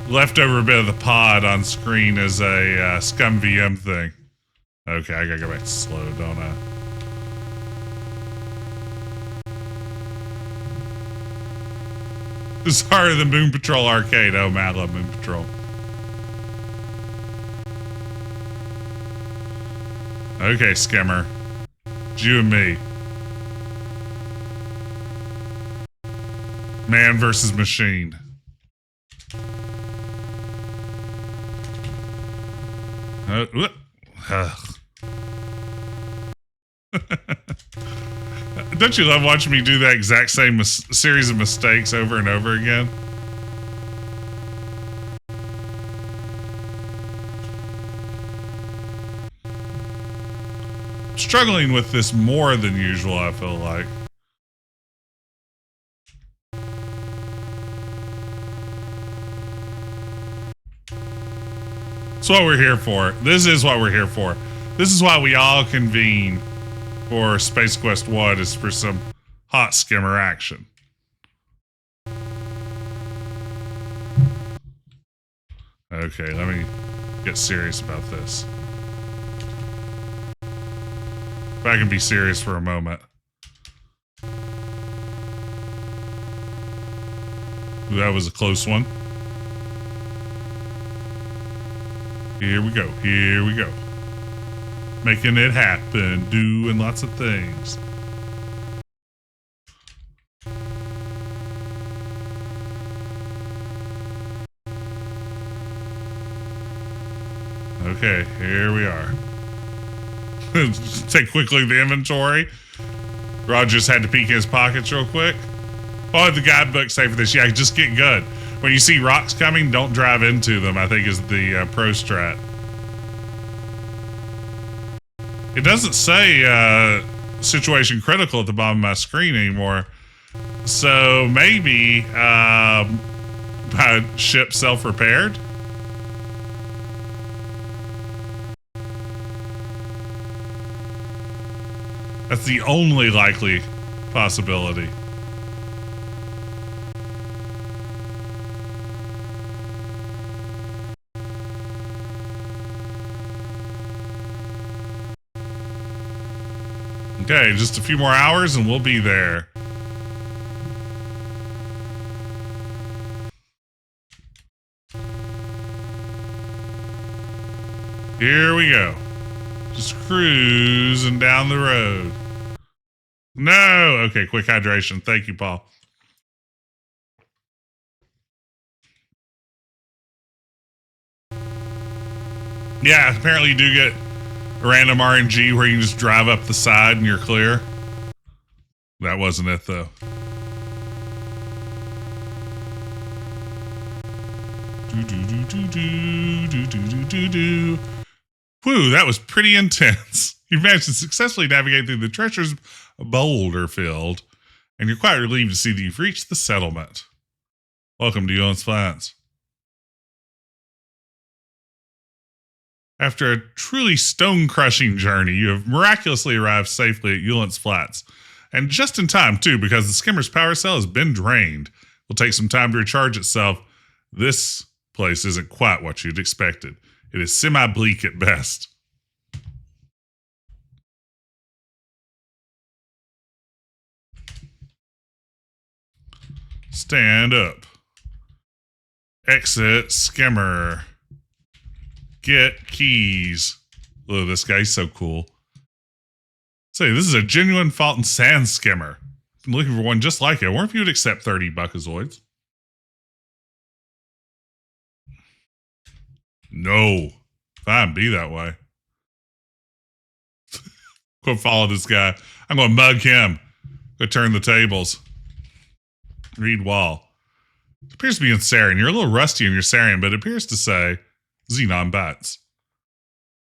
leftover bit of the pod on screen is a scum VM thing. Okay, I gotta go back to slow, don't I? This is harder than Moon Patrol Arcade. Oh man, I love Moon Patrol. Okay, Skimmer. It's you and me. Man versus machine. Don't you love watching me do that exact same series of mistakes over and over again? Struggling with this more than usual, I feel like. That's what we're here for. This is what we're here for. This is why we all convene for Space Quest 1, is for some hot skimmer action. Okay, let me get serious about this. If I can be serious for a moment. Ooh, that was a close one. Here we go. Here we go. Making it happen, doing lots of things. Okay, here we are. Take quickly the inventory. Roger's had to peek in his pockets real quick. Oh, the guidebook say for this. Yeah, just get good. When you see rocks coming, don't drive into them, I think is the pro strat. It doesn't say situation critical at the bottom of my screen anymore. So maybe my ship self-repaired? That's the only likely possibility. Okay, just a few more hours and we'll be there. Here we go. Just cruising down the road. No! Okay, quick hydration. Thank you, Paul. Yeah, apparently you do get a random RNG where you can just drive up the side and you're clear. That wasn't it, though. Whew, that was pretty intense. You managed to successfully navigate through the treacherous boulder field, and you're quite relieved to see that you've reached the settlement. Welcome to Ulence Flats. After a truly stone-crushing journey, you have miraculously arrived safely at Ulence Flats. And just in time, too, because the Skimmer's power cell has been drained. It'll take some time to recharge itself. This place isn't quite what you'd expected. It is semi-bleak at best. Stand up. Exit Skimmer. Get keys. Look, this guy's so cool. Say, this is a genuine Fault and Sand Skimmer. I'm looking for one just like it. I wonder if you would accept 30 buckazoids. No. Fine, be that way. Go follow this guy. I'm going to mug him. Go turn the tables. Read wall. It appears to be in Sarien. You're a little rusty in your Sarien, but it appears to say Xenon bats.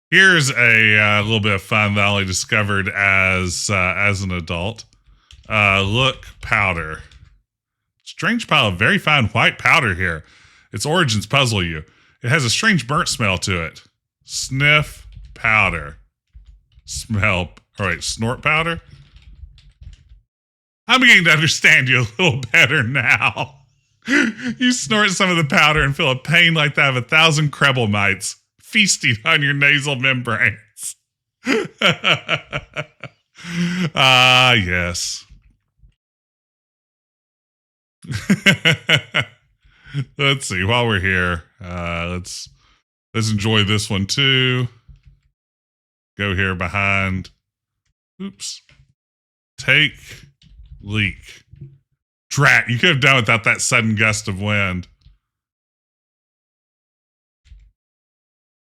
Here's a little bit of fun that I only discovered as an adult. Look, powder. Strange pile of very fine white powder here. Its origins puzzle you. It has a strange burnt smell to it. Sniff powder. Smell. All right, snort powder. I'm beginning to understand you a little better now. You snort some of the powder and feel a pain like that of 1,000 Krebel mites feasting on your nasal membranes. Ah, yes. Let's see. While we're here, let's enjoy this one too. Go here behind. Oops. Take leak. Drat, you could have done without that sudden gust of wind.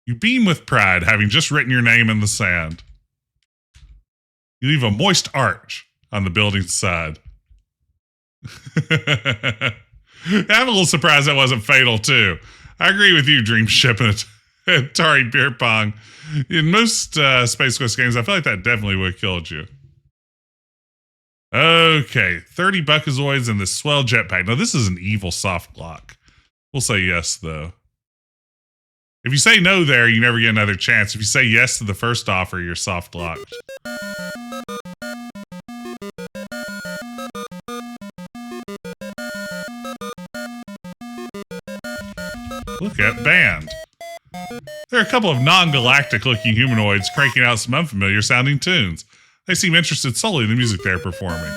You beam with pride, having just written your name in the sand. You leave a moist arch on the building's side. I'm a little surprised that wasn't fatal, too. I agree with you, Dream Ship and Atari Beer Pong. In most Space Quest games, I feel like that definitely would have killed you. Okay, 30 buckazoids and this swell jetpack. Now, this is an evil soft lock. We'll say yes, though. If you say no there, you never get another chance. If you say yes to the first offer, you're soft locked. Look at band. There are a couple of non-galactic looking humanoids cranking out some unfamiliar sounding tunes. They seem interested solely in the music they're performing.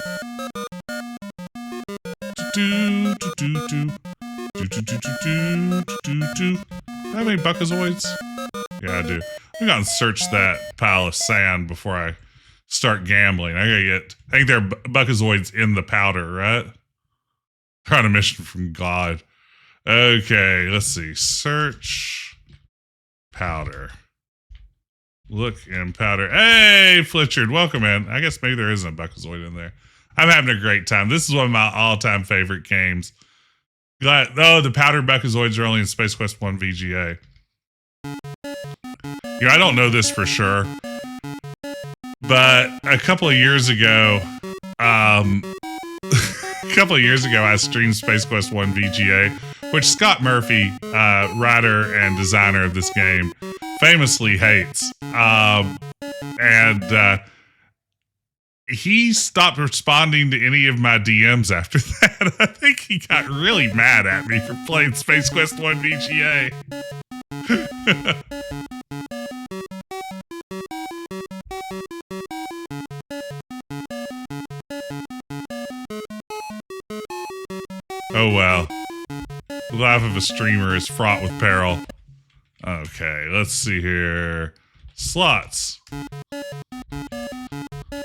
Do I have any buckazoids? Yeah, I do. I'm gonna search that pile of sand before I start gambling. I think there are buckazoids in the powder, right? They're on a mission from God. Okay, let's see. Search powder. Look in powder. Hey, Flitchard, welcome in. I guess maybe there isn't a buckazoid in there. I'm having a great time. This is one of my all-time favorite games. The powder buckazoids are only in Space Quest 1 VGA. Yeah, I don't know this for sure. But a couple of years ago, I streamed Space Quest 1 VGA, which Scott Murphy, writer and designer of this game, famously hates. He stopped responding to any of my DMs after that. I think he got really mad at me for playing Space Quest 1 VGA. Oh well. The life of a streamer is fraught with peril. Okay, let's see here. Slots.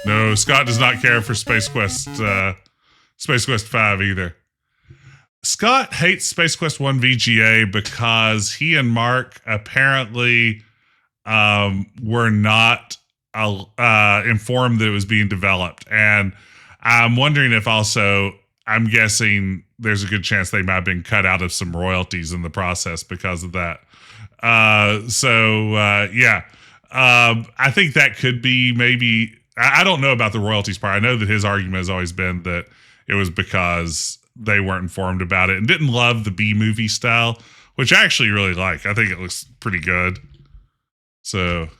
No, Scott does not care for Space Quest 5 either. Scott hates Space Quest 1 VGA because he and Mark apparently were not informed that it was being developed. And I'm wondering if also, I'm guessing there's a good chance they might have been cut out of some royalties in the process because of that. Yeah. I think that could be maybe. I don't know about the royalties part. I know that his argument has always been that it was because they weren't informed about it and didn't love the B movie style, which I actually really like. I think it looks pretty good. So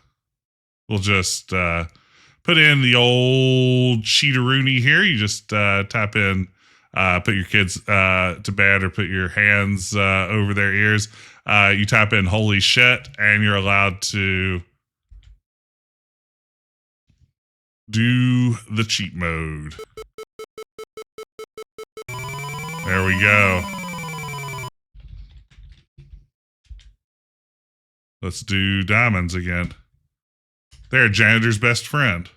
we'll just put in the old cheateroonie here. You just type in, put your kids to bed or put your hands over their ears. You type in holy shit and you're allowed to do the cheat mode. There we go. Let's do diamonds again. They're a janitor's best friend.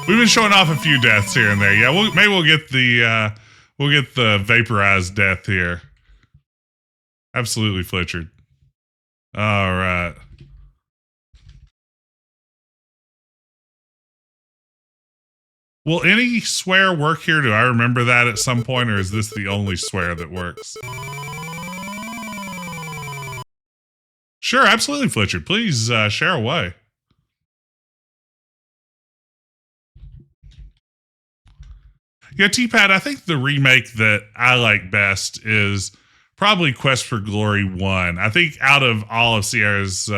We've been showing off a few deaths here and there. Yeah, maybe we'll get the vaporized death here. Absolutely, Flitchard. All right. Will any swear work here? Do I remember that at some point, or is this the only swear that works? Sure, absolutely, Flitchard. Please share away. Yeah, T-Pad, I think the remake that I like best is probably Quest for Glory 1. I think out of all of Sierra's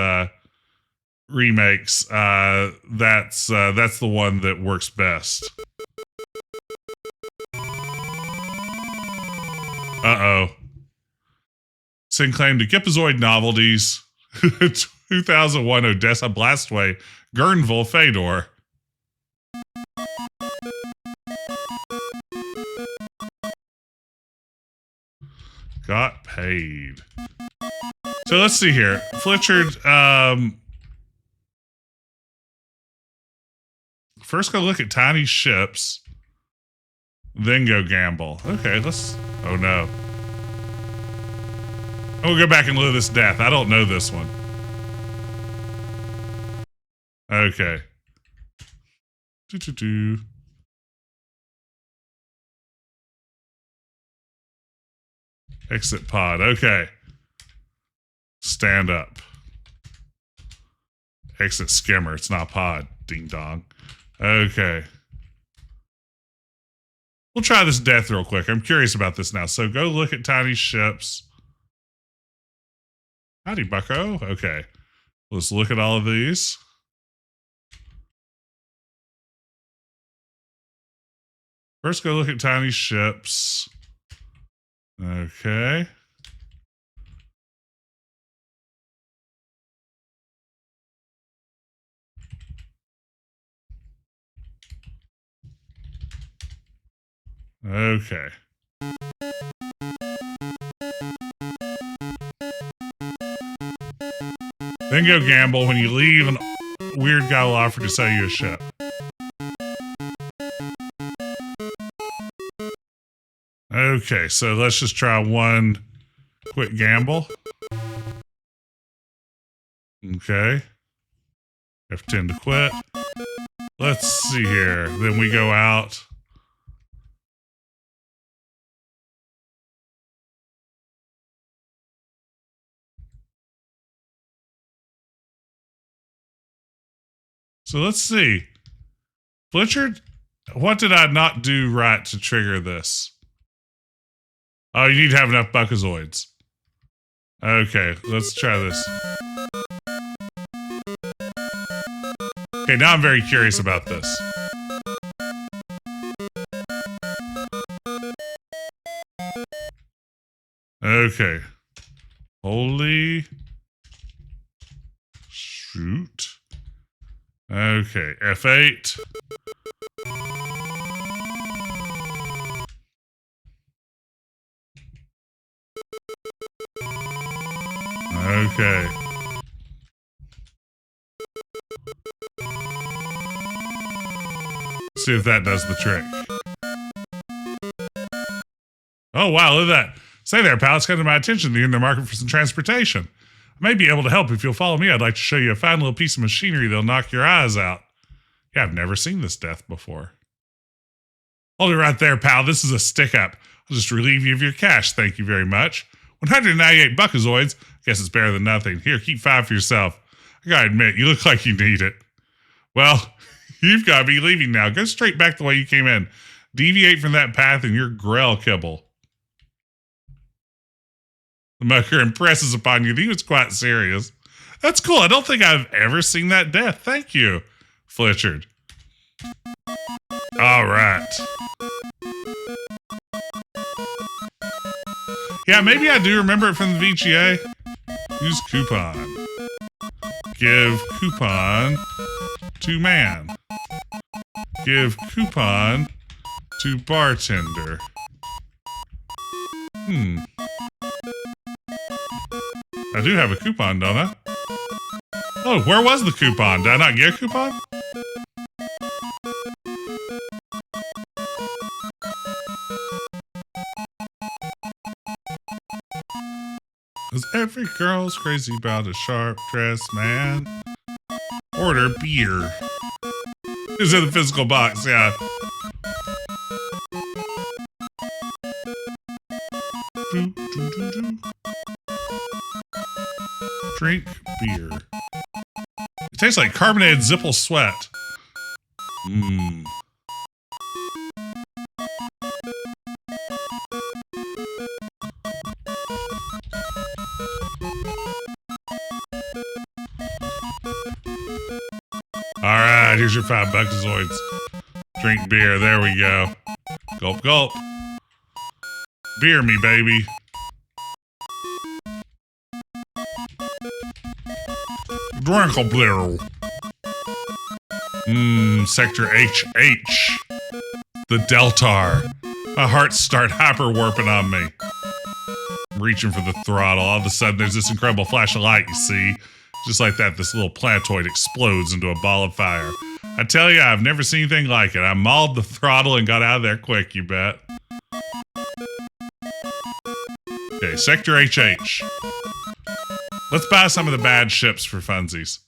remakes, that's the one that works best. Uh-oh. Sing claim to Gipazoid Novelties, 2001 Odessa Blastway, Guerneville, Fedor. Got paid. So let's see here. Flitchard, first go look at tiny ships, then go gamble. Okay, oh no. We'll go back and look at this death. I don't know this one. Okay. Exit pod. Okay. Stand up. Exit skimmer. It's not pod. Ding dong. Okay. We'll try this death real quick. I'm curious about this now. So go look at tiny ships. Howdy, bucko. Okay. Let's look at all of these. First, go look at tiny ships. Okay. Okay. Then go gamble. When you leave, a weird guy will offer to sell you a ship. Okay, so let's just try one quick gamble. Okay. F10 to quit. Let's see here. Then we go out. So let's see. Flitchard, what did I not do right to trigger this? Oh, you need to have enough buckazoids. Okay, let's try this. Okay, now I'm very curious about this. Okay. Holy shoot. Okay, F8. Okay. See if that does the trick. Oh, wow, look at that. Say there, pal, it's come to my attention that you're in the market for some transportation. I may be able to help if you'll follow me. I'd like to show you a fine little piece of machinery that'll knock your eyes out. Yeah, I've never seen this death before. Hold it right there, pal. This is a stick-up. I'll just relieve you of your cash. Thank you very much. 198 buckazoids. Guess it's better than nothing. Here, keep 5 for yourself. I gotta admit, you look like you need it. Well, you've got to be leaving now. Go straight back the way you came in. Deviate from that path and you're Grell kibble. The mucker impresses upon you. He was quite serious. That's cool. I don't think I've ever seen that death. Thank you, Flitchard. All right. Yeah, maybe I do remember it from the VGA. Use coupon. Give coupon to man. Give coupon to bartender. I do have a coupon, don't I? Oh, where was the coupon? Did I not get a coupon? Cause every girl's crazy about a sharp-dressed man. Order beer. It's in the physical box, yeah. Drink beer. It tastes like carbonated Zipple sweat. Alright, here's your 5 buckazoids. Drink beer, there we go. Gulp, gulp. Beer me, baby. Drink a beer. Sector HH. The Deltar. My hearts start hyper-warping on me. I'm reaching for the throttle. All of a sudden, there's this incredible flash of light, you see. Just like that, this little planetoid explodes into a ball of fire. I tell you, I've never seen anything like it. I mauled the throttle and got out of there quick, you bet. Okay, Sector HH. Let's buy some of the bad ships for funsies.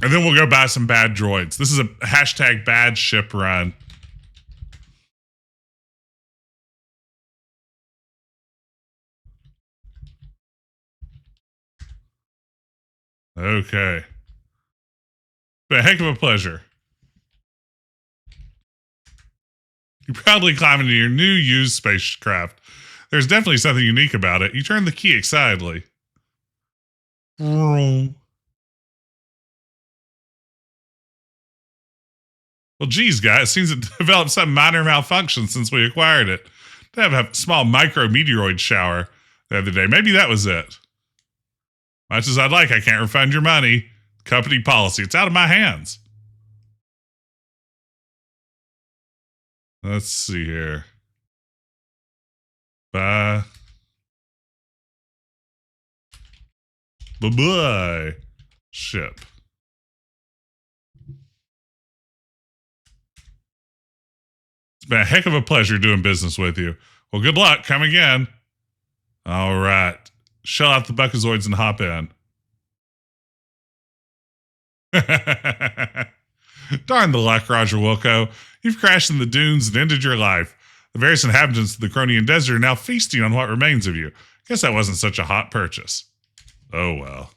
And then we'll go buy some bad droids. This is a hashtag bad ship run. Okay. But a heck of a pleasure. You proudly climb into your new used spacecraft. There's definitely something unique about it. You turn the key excitedly. Well, geez, guys, it seems it developed some minor malfunction since we acquired it. They have a small micro-meteoroid shower the other day. Maybe that was it. Much as I'd like, I can't refund your money. Company policy. It's out of my hands. Let's see here. Bye. Bye-bye. Ship. It's been a heck of a pleasure doing business with you. Well, good luck. Come again. All right. Shell out the buckazoids and hop in. Darn the luck, Roger Wilco. You've crashed in the dunes and ended your life. The various inhabitants of the Cronian desert are now feasting on what remains of you. Guess that wasn't such a hot purchase. Oh well.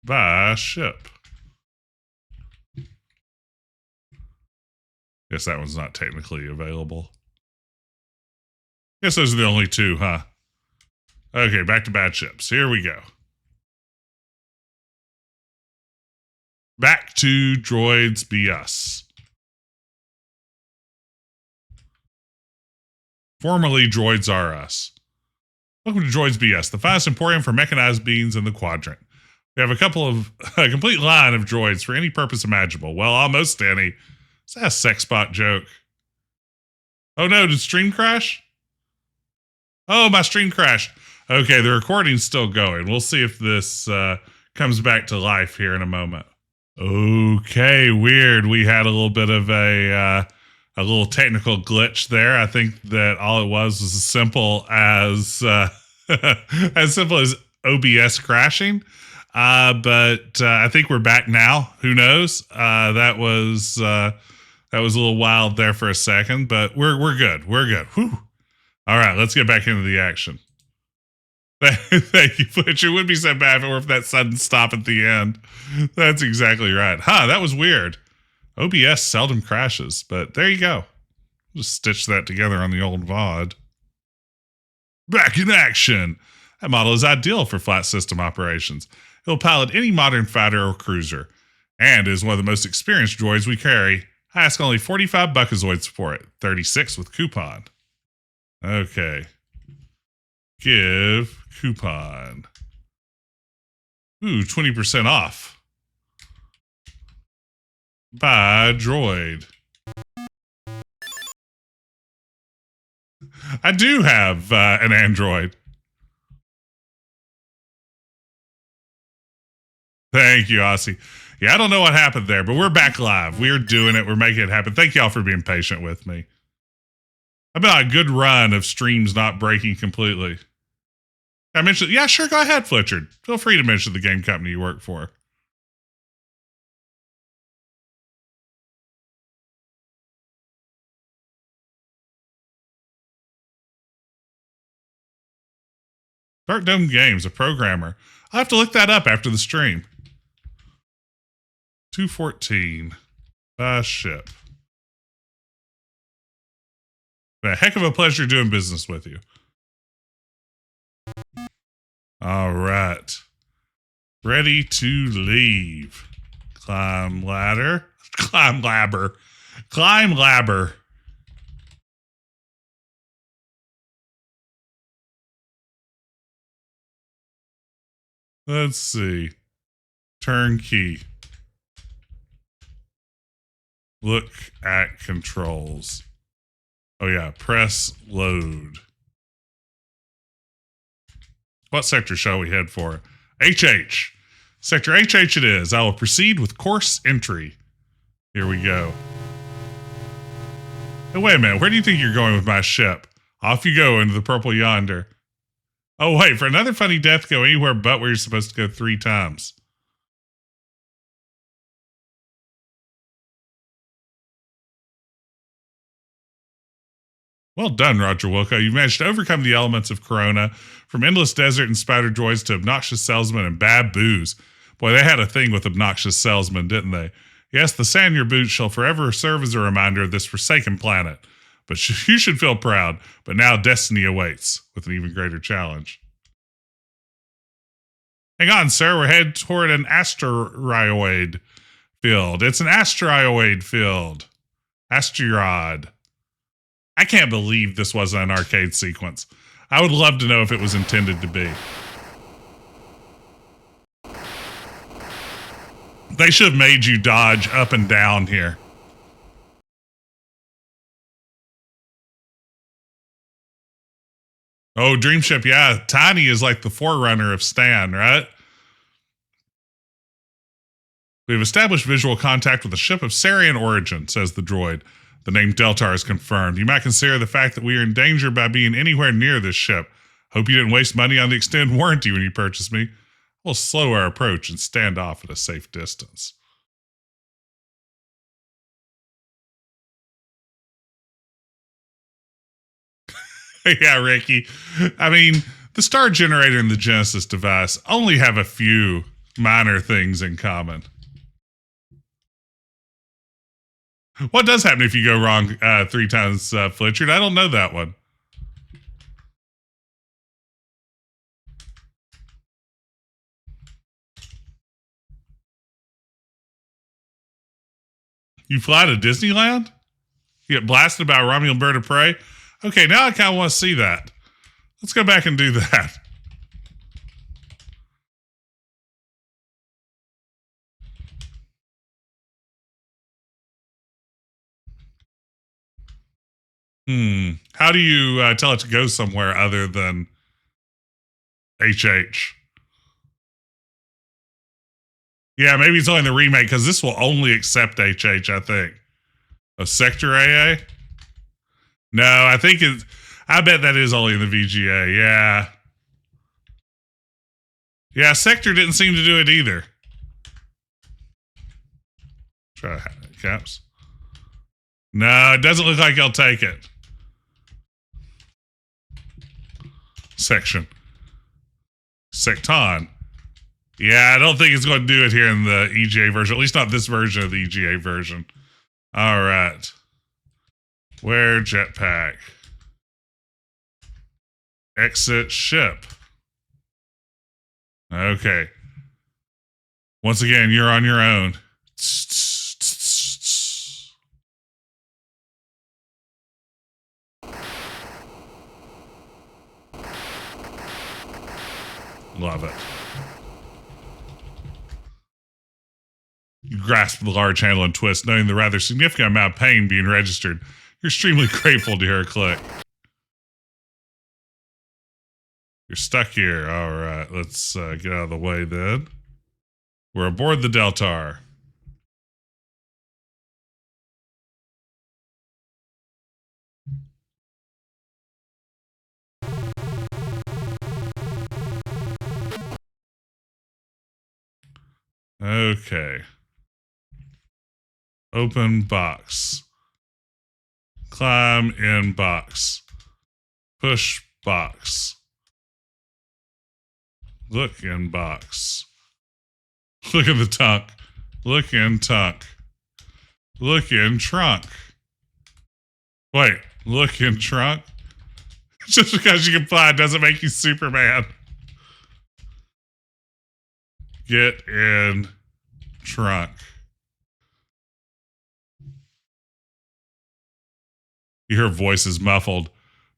Buy ship. Guess that one's not technically available. Guess those are the only two, huh? Okay, back to bad ships. Here we go. Back to Droids Be Us. Formerly Droids Are Us. Welcome to Droids Be Us, the finest emporium for mechanized beings in the quadrant. We have a complete line of droids for any purpose imaginable. Well, almost any. Is that a sex spot joke? Oh no, did stream crash? Oh, my stream crashed. Okay, the recording's still going. We'll see if this comes back to life here in a moment. Okay, weird. We had a little bit of a little technical glitch there. I think that all it was as simple as As simple as OBS crashing. But I think we're back now. Who knows? That was a little wild there for a second, but we're good. We're good. Whew. All right, let's get back into the action. Thank you, Fletcher. It would be so bad if it were that sudden stop at the end. That's exactly right. Huh, that was weird. OBS seldom crashes, but there you go. Just stitch that together on the old VOD. Back in action. That model is ideal for flat system operations. It'll pilot any modern fighter or cruiser, and is one of the most experienced droids we carry. I ask only 45 buckazoids for it, 36 with coupon. Okay. Give coupon. Ooh, 20% off. Buy droid. I do have an Android. Thank you, Aussie. Yeah, I don't know what happened there, but we're back live. We're doing it. We're making it happen. Thank y'all for being patient with me. I've been on a good run of streams not breaking completely. I mentioned, yeah, sure, go ahead, Fletcher. Feel free to mention the game company you work for. Dark Dome Games, a programmer. I'll have to look that up after the stream. 214. Ship. A heck of a pleasure doing business with you. All right. Ready to leave. Climb ladder. Climb labber. Climb labber. Let's see. Turnkey. Look at controls. Oh yeah, press load. What sector shall we head for? HH. Sector HH it is. I will proceed with course entry. Here we go. Hey, wait a minute. Where do you think you're going with my ship? Off you go into the purple yonder. Oh, wait. For another funny death, go anywhere but where you're supposed to go 3 times. Well done, Roger Wilco. You managed to overcome the elements of Kerona, from endless desert and spider droids to obnoxious salesmen and bad booze. Boy, they had a thing with obnoxious salesmen, didn't they? Yes, the sand in your boots shall forever serve as a reminder of this forsaken planet. But you should feel proud. But now destiny awaits, with an even greater challenge. Hang on, sir. We're headed toward an asteroid field. It's an asteroid field. Asteroid. I can't believe this wasn't an arcade sequence. I would love to know if it was intended to be. They should have made you dodge up and down here. Oh, Dreamship, yeah. Tiny is like the forerunner of Stan, right? We've established visual contact with a ship of Sarien origin, says the droid. The name Deltar is confirmed. You might consider the fact that we are in danger by being anywhere near this ship. Hope you didn't waste money on the extended warranty when you purchased me. We'll slow our approach and stand off at a safe distance. Yeah, Ricky. I mean, the star generator and the Genesis device only have a few minor things in common. What does happen if you go wrong 3 times, Fletcher? I don't know that one. You fly to Disneyland? You get blasted by a Romulan bird of prey? Okay, now I kind of want to see that. Let's go back and do that. How do you tell it to go somewhere other than HH? Yeah, maybe it's only the remake because this will only accept HH, I think. A Sector AA? No, I think it's... I bet that is only in the VGA, yeah. Yeah, Sector didn't seem to do it either. Try caps. No, it doesn't look like he'll take it. Section. Secton. Yeah, I don't think it's going to do it here in the EGA version. At least not this version of the EGA version. All right. Where jetpack? Exit ship. Okay. Once again, you're on your own. Love it. You grasp the large handle and twist, knowing the rather significant amount of pain being registered. You're extremely grateful to hear a click. You're stuck here. All right, let's get out of the way then. We're aboard the Deltar. Okay. Open box. Climb in box. Push box. Look in box. Look in the trunk. Look in trunk. Look in trunk. Wait, look in trunk? Just because you can fly doesn't make you Superman. Get in trunk. You hear voices muffled,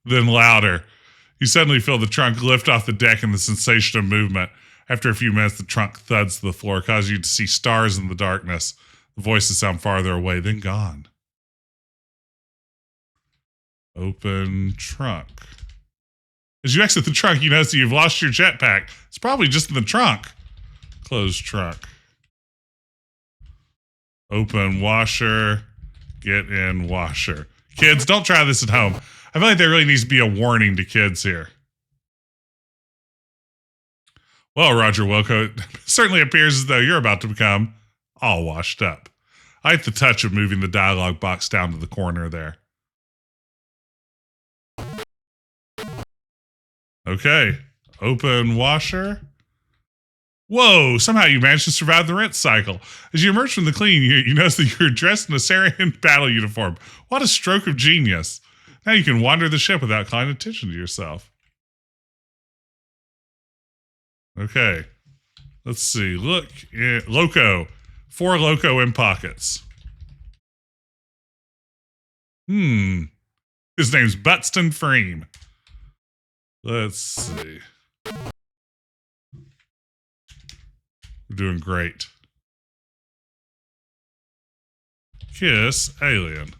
then louder. You suddenly feel the trunk lift off the deck and the sensation of movement. After a few minutes, the trunk thuds to the floor, causing you to see stars in the darkness. The voices sound farther away, then gone. Open trunk. As you exit the trunk, you notice that you've lost your jetpack. It's probably just in the trunk. Close trunk. Open washer. Get in washer. Kids, don't try this at home. I feel like there really needs to be a warning to kids here. Well, Roger Wilco, it certainly appears as though you're about to become all washed up. I like the touch of moving the dialogue box down to the corner there. Okay. Open washer. Whoa, somehow you managed to survive the rinse cycle. As you emerge from the clean, you notice that you're dressed in a Sarien battle uniform. What a stroke of genius. Now you can wander the ship without calling attention to yourself. Okay. Let's see. Look. Loco. 4 Loco in pockets. His name's Buxton Freem. Let's see. We're doing great. Kiss alien.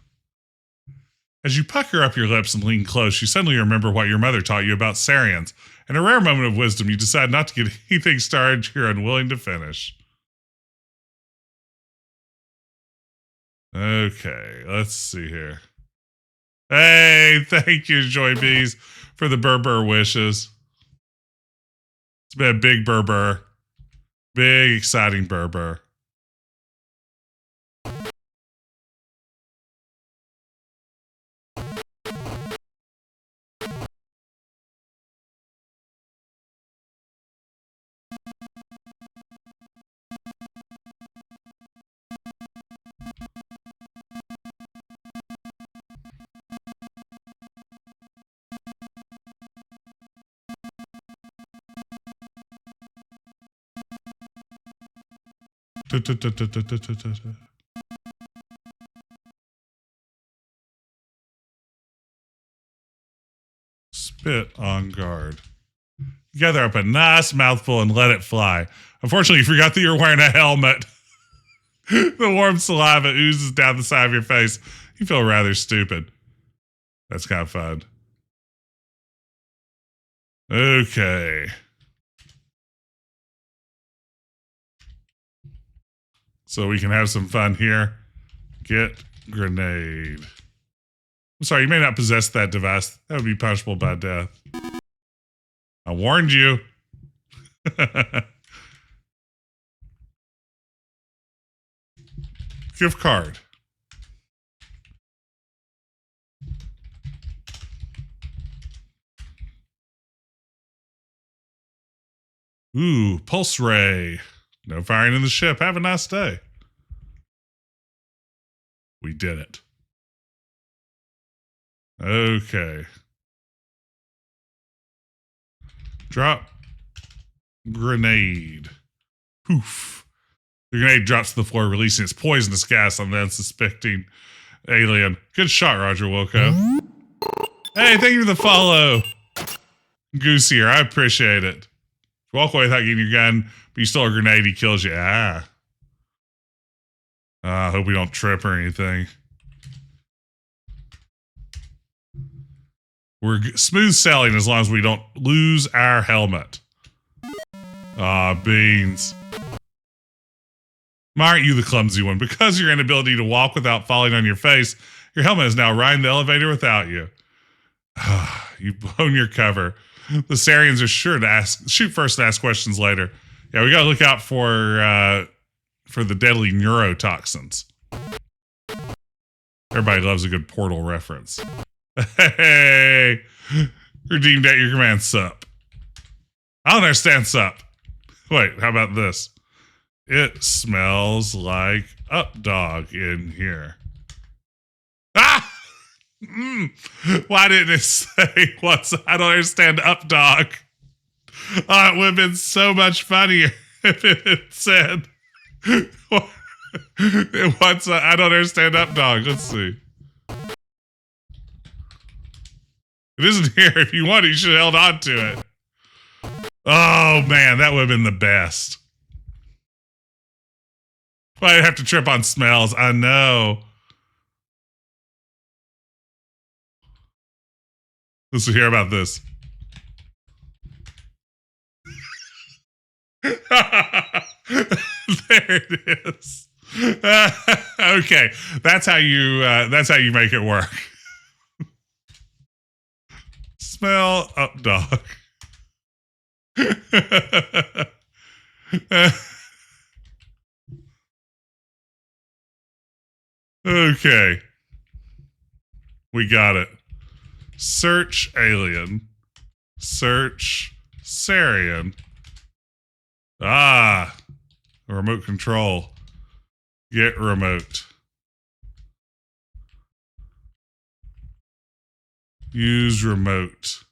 As you pucker up your lips and lean close, you suddenly remember what your mother taught you about Sarians. In a rare moment of wisdom, you decide not to get anything started you're unwilling to finish. Okay, let's see here. Hey, thank you, Joy Bees, for the Burr wishes. It's been a big Burr. Big, exciting Burr. Spit on guard. Gather up a nice mouthful and let it fly. Unfortunately, you forgot that you're wearing a helmet. The warm saliva oozes down the side of your face. You feel rather stupid. That's kind of fun. Okay. So we can have some fun here. Get grenade. I'm sorry, you may not possess that device. That would be punishable by death. I warned you. Gift card. Ooh, pulse ray. No firing in the ship. Have a nice day. We did it. Okay. Drop grenade. Poof. The grenade drops to the floor, releasing its poisonous gas on the unsuspecting alien. Good shot, Roger Wilco. Hey, thank you for the follow. Goose here. I appreciate it. Walk away without getting your gun, but you still have a grenade. He kills you. I hope we don't trip or anything. We're smooth sailing as long as we don't lose our helmet. Beans. Why aren't you the clumsy one? Because your inability to walk without falling on your face, your helmet is now riding the elevator without you. You've blown your cover. The Sarians are sure to shoot first and ask questions later. Yeah, we gotta look out for the deadly neurotoxins. Everybody loves a good Portal reference. Hey, redeemed at your command, sup. I don't understand sup. Wait, how about this? It smells like up dog in here. Ah! Why didn't it say what's? I don't understand up dog. Oh, it would have been so much funnier if it had said what's? I don't understand up dog. Let's see. It isn't here. If you wanted, you should have held on to it. Oh man, that would have been the best. Well, I'd have to trip on smells. I know. Let's hear about this. There it is. Okay, that's how you make it work. Smell up dog. Okay. We got it. Search alien. Search Sarien. Remote control. Get remote. Use remote.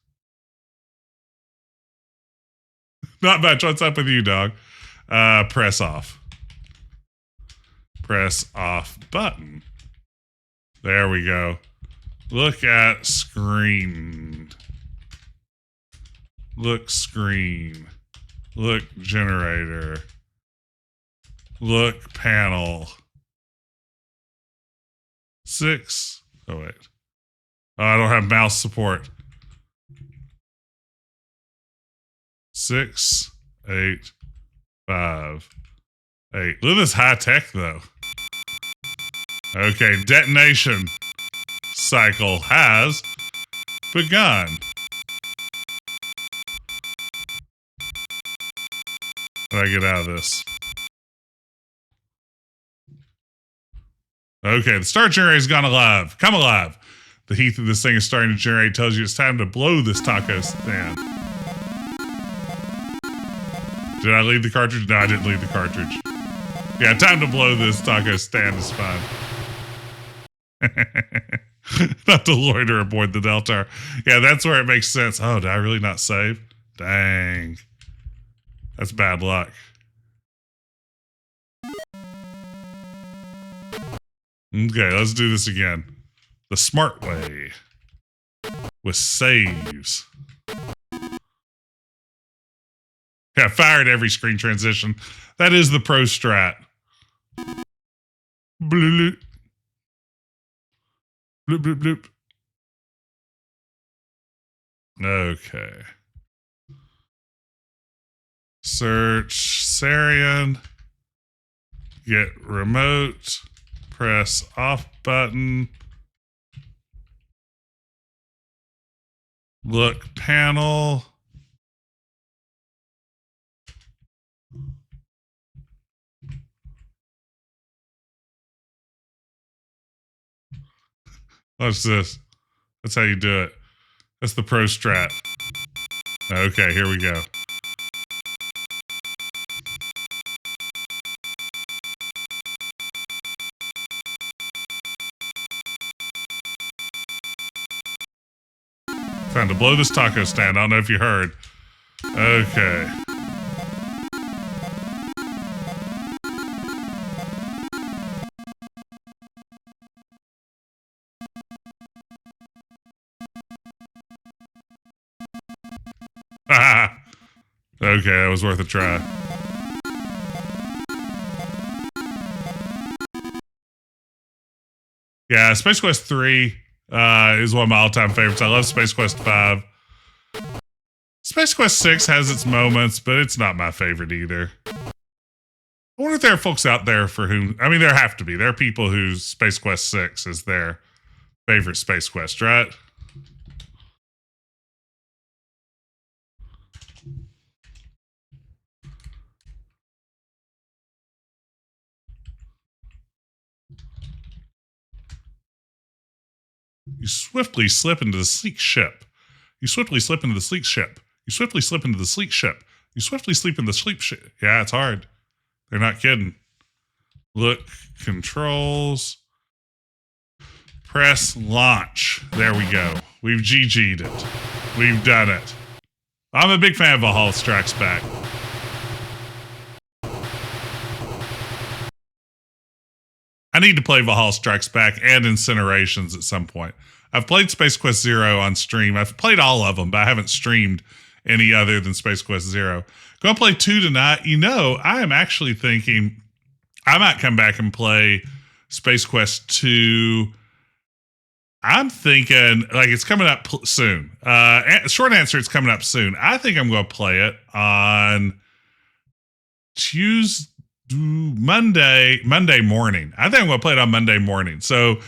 Not much. What's up with you, dog? Press off. Press off button. There we go. Look at screen. Look screen. Look generator. Look panel. 6. Oh, wait. Oh, I don't have mouse support. 6, 8, 5, 8. Look at this high tech, though. Okay, detonation cycle has begun. How do I get out of this? Okay, the star generator's gone alive. Come alive. The heat that this thing is starting to generate tells you it's time to blow this taco stand. Did I leave the cartridge? No, I didn't leave the cartridge. Yeah, time to blow this taco stand is fine. Not to loiter aboard the Deltar. Yeah, that's where it makes sense. Oh, did I really not save? Dang. That's bad luck. Okay, let's do this again. The smart way. With saves. Yeah, fired every screen transition. That is the pro strat. Bloop. Bloop, bloop, bloop. Okay. Search Sarien. Get remote. Press off button. Look panel. What's this? That's how you do it. That's the pro strat. Okay, here we go. Trying to blow this taco stand. I don't know if you heard. Okay. Okay, that was worth a try. Yeah, Space Quest 3 is one of my all-time favorites. I love Space Quest 5. Space Quest 6 has its moments, but it's not my favorite either. I wonder if there are folks out there for whom... I mean, there have to be. There are people whose Space Quest 6 is their favorite Space Quest, right? You swiftly slip into the sleek ship. You swiftly slip into the sleek ship. You swiftly slip into the sleek ship. You swiftly sleep in the sleep ship. Yeah, it's hard. They're not kidding. Look, controls. Press launch. There we go. We've GG'd it. We've done it. I'm a big fan of Valhalla Strikes Back. I need to play Valhalla Strikes Back and Incinerations at some point. I've played Space Quest Zero on stream. I've played all of them, but I haven't streamed any other than Space Quest Zero. Gonna play 2 tonight. You know, I am actually thinking I might come back and play Space Quest 2. I'm thinking, like, it's coming up soon. Short answer, it's coming up soon. I think I'm going to play it on Monday morning. I think I'm going to play it on Monday morning. So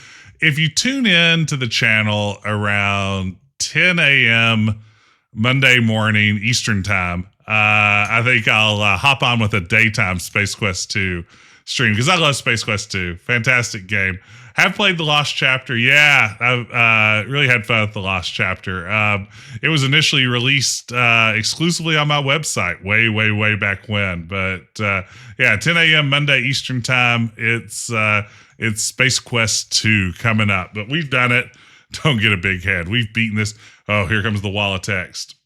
if you tune in to the channel around 10 a.m. Monday morning Eastern time, I think I'll hop on with a daytime Space Quest 2 stream because I love Space Quest 2. Fantastic game. Have played the Lost Chapter. Yeah, I really had fun with the Lost Chapter. It was initially released exclusively on my website way back when. But yeah, 10 a.m. Monday Eastern time. It's Space Quest 2 coming up. But we've done it. Don't get a big head. We've beaten this. Oh, here comes the wall of text.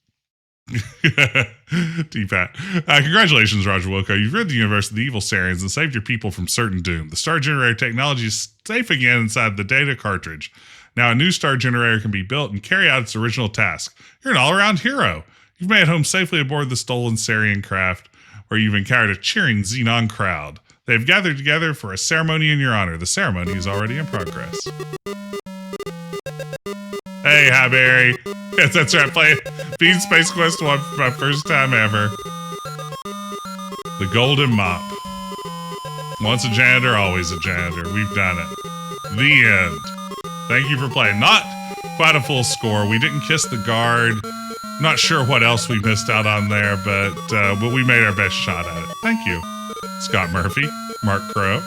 T-Pat. Congratulations, Roger Wilco. You've rid the universe of the evil Sarians and saved your people from certain doom. The star generator technology is safe again inside the data cartridge. Now a new star generator can be built and carry out its original task. You're an all-around hero. You've made it home safely aboard the stolen Sarien craft, where you've encountered a cheering Xenon crowd. They've gathered together for a ceremony in your honor. The ceremony is already in progress. Hey, hi, Barry. Yes, that's right. Beat Space Quest 1 for my first time ever. The Golden Mop. Once a janitor, always a janitor. We've done it. The end. Thank you for playing. Not quite a full score. We didn't kiss the guard. Not sure what else we missed out on there, but we made our best shot at it. Thank you. Scott Murphy, Mark Crowe,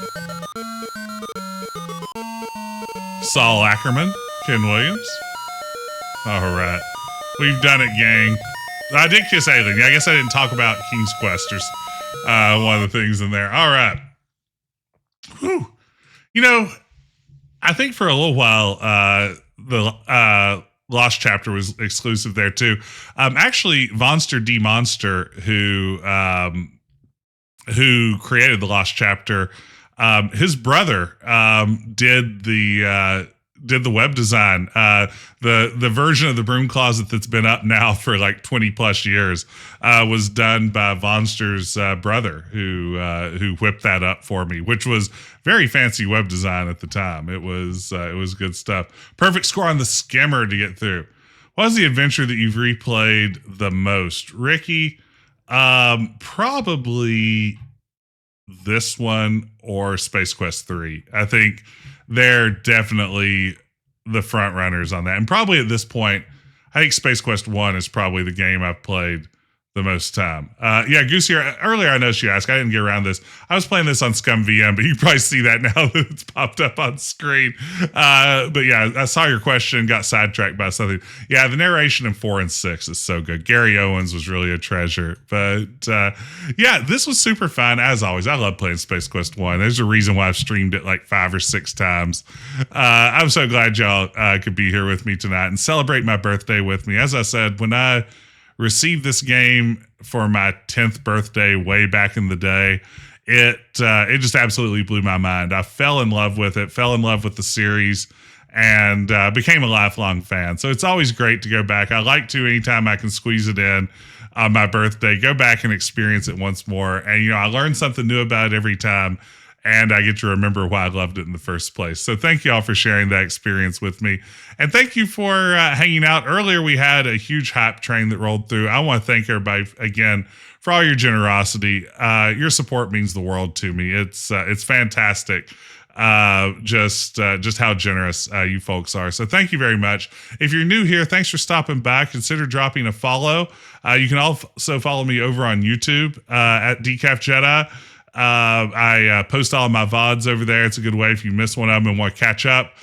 Saul Ackerman, Ken Williams. All right. We've done it, gang. I did kiss Alien. Yeah, I guess I didn't talk about King's Quest or one of the things in there. All right. Whew. You know, I think for a little while, the Lost Chapter was exclusive there too. Actually, Vonster D. Monster, who created the Lost Chapter, his brother did the web design. The version of the broom closet that's been up now for like 20 plus years was done by Vonster's brother, who whipped that up for me, which was very fancy web design at the time. It was good stuff. Perfect score on the Skimmer to get through. What was the adventure that you've replayed the most, Ricky? Probably this one or Space Quest 3. I think they're definitely the front runners on that. And probably at this point, I think Space Quest 1 is probably the game I've played the most time. Yeah, Goosey, earlier I know she asked, I didn't get around this. I was playing this on Scum VM, but you can probably see that now that it's popped up on screen. But yeah, I saw your question, got sidetracked by something. Yeah, the narration in 4 and 6 is so good. Gary Owens was really a treasure. But yeah, this was super fun. As always, I love playing Space Quest 1. There's a reason why I've streamed it like 5 or 6 times. I'm so glad y'all could be here with me tonight and celebrate my birthday with me. As I said, when I received this game for my 10th birthday way back in the day, it just absolutely blew my mind. I fell in love with it, fell in love with the series, and became a lifelong fan. So it's always great to go back. I like to, anytime I can squeeze it in on my birthday, go back and experience it once more. And, you know, I learn something new about it every time, and I get to remember why I loved it in the first place. So thank you all for sharing that experience with me. And thank you for hanging out. Earlier, we had a huge hype train that rolled through. I want to thank everybody again for all your generosity. Your support means the world to me. It's fantastic. Just how generous you folks are. So thank you very much. If you're new here, thanks for stopping by. Consider dropping a follow. You can also follow me over on YouTube at Decaf Jedi. I post all my VODs over there. It's a good way if you miss one of them and want to catch up.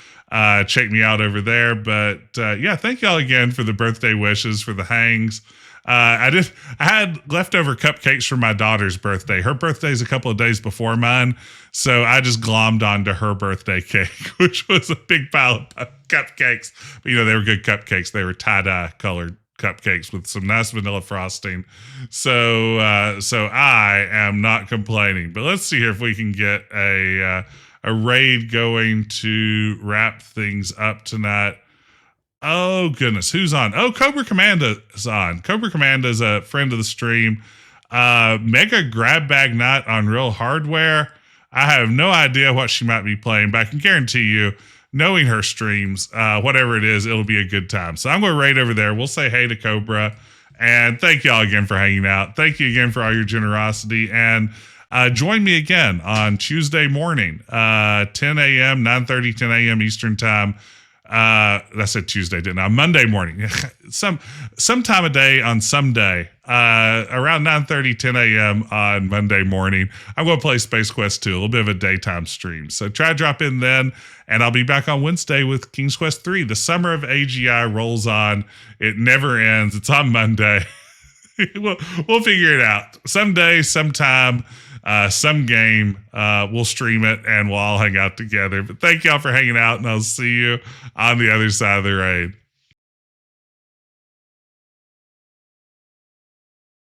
Check me out over there. But yeah, thank y'all again for the birthday wishes, for the hangs. I had leftover cupcakes for my daughter's birthday. Her birthday's a couple of days before mine, so I just glommed onto her birthday cake, which was a big pile of cupcakes. But, you know, they were good cupcakes. They were tie-dye colored cupcakes with some nice vanilla frosting. So I am not complaining. But let's see here if we can get a raid going to wrap things up tonight. Oh, goodness. Who's on? Oh, Cobra Commanda is on. Cobra Commanda is a friend of the stream. Mega Grab Bag Night on Real Hardware. I have no idea what she might be playing, but I can guarantee you, knowing her streams, whatever it is, it'll be a good time. So I'm going to raid over there. We'll say hey to Cobra. And thank y'all again for hanging out. Thank you again for all your generosity. And join me again on Tuesday morning, 10 a.m., 9:30, 10 a.m. Eastern Time. I said Tuesday, didn't I? Monday morning. some time of day on some day, around 9:30, 10 a.m. on Monday morning. I'm going to play Space Quest 2, a little bit of a daytime stream. So try to drop in then, and I'll be back on Wednesday with King's Quest 3. The Summer of AGI rolls on. It never ends. It's on Monday. We'll figure it out. Someday, sometime, some game, we'll stream it and we'll all hang out together. But thank y'all for hanging out, and I'll see you on the other side of the raid.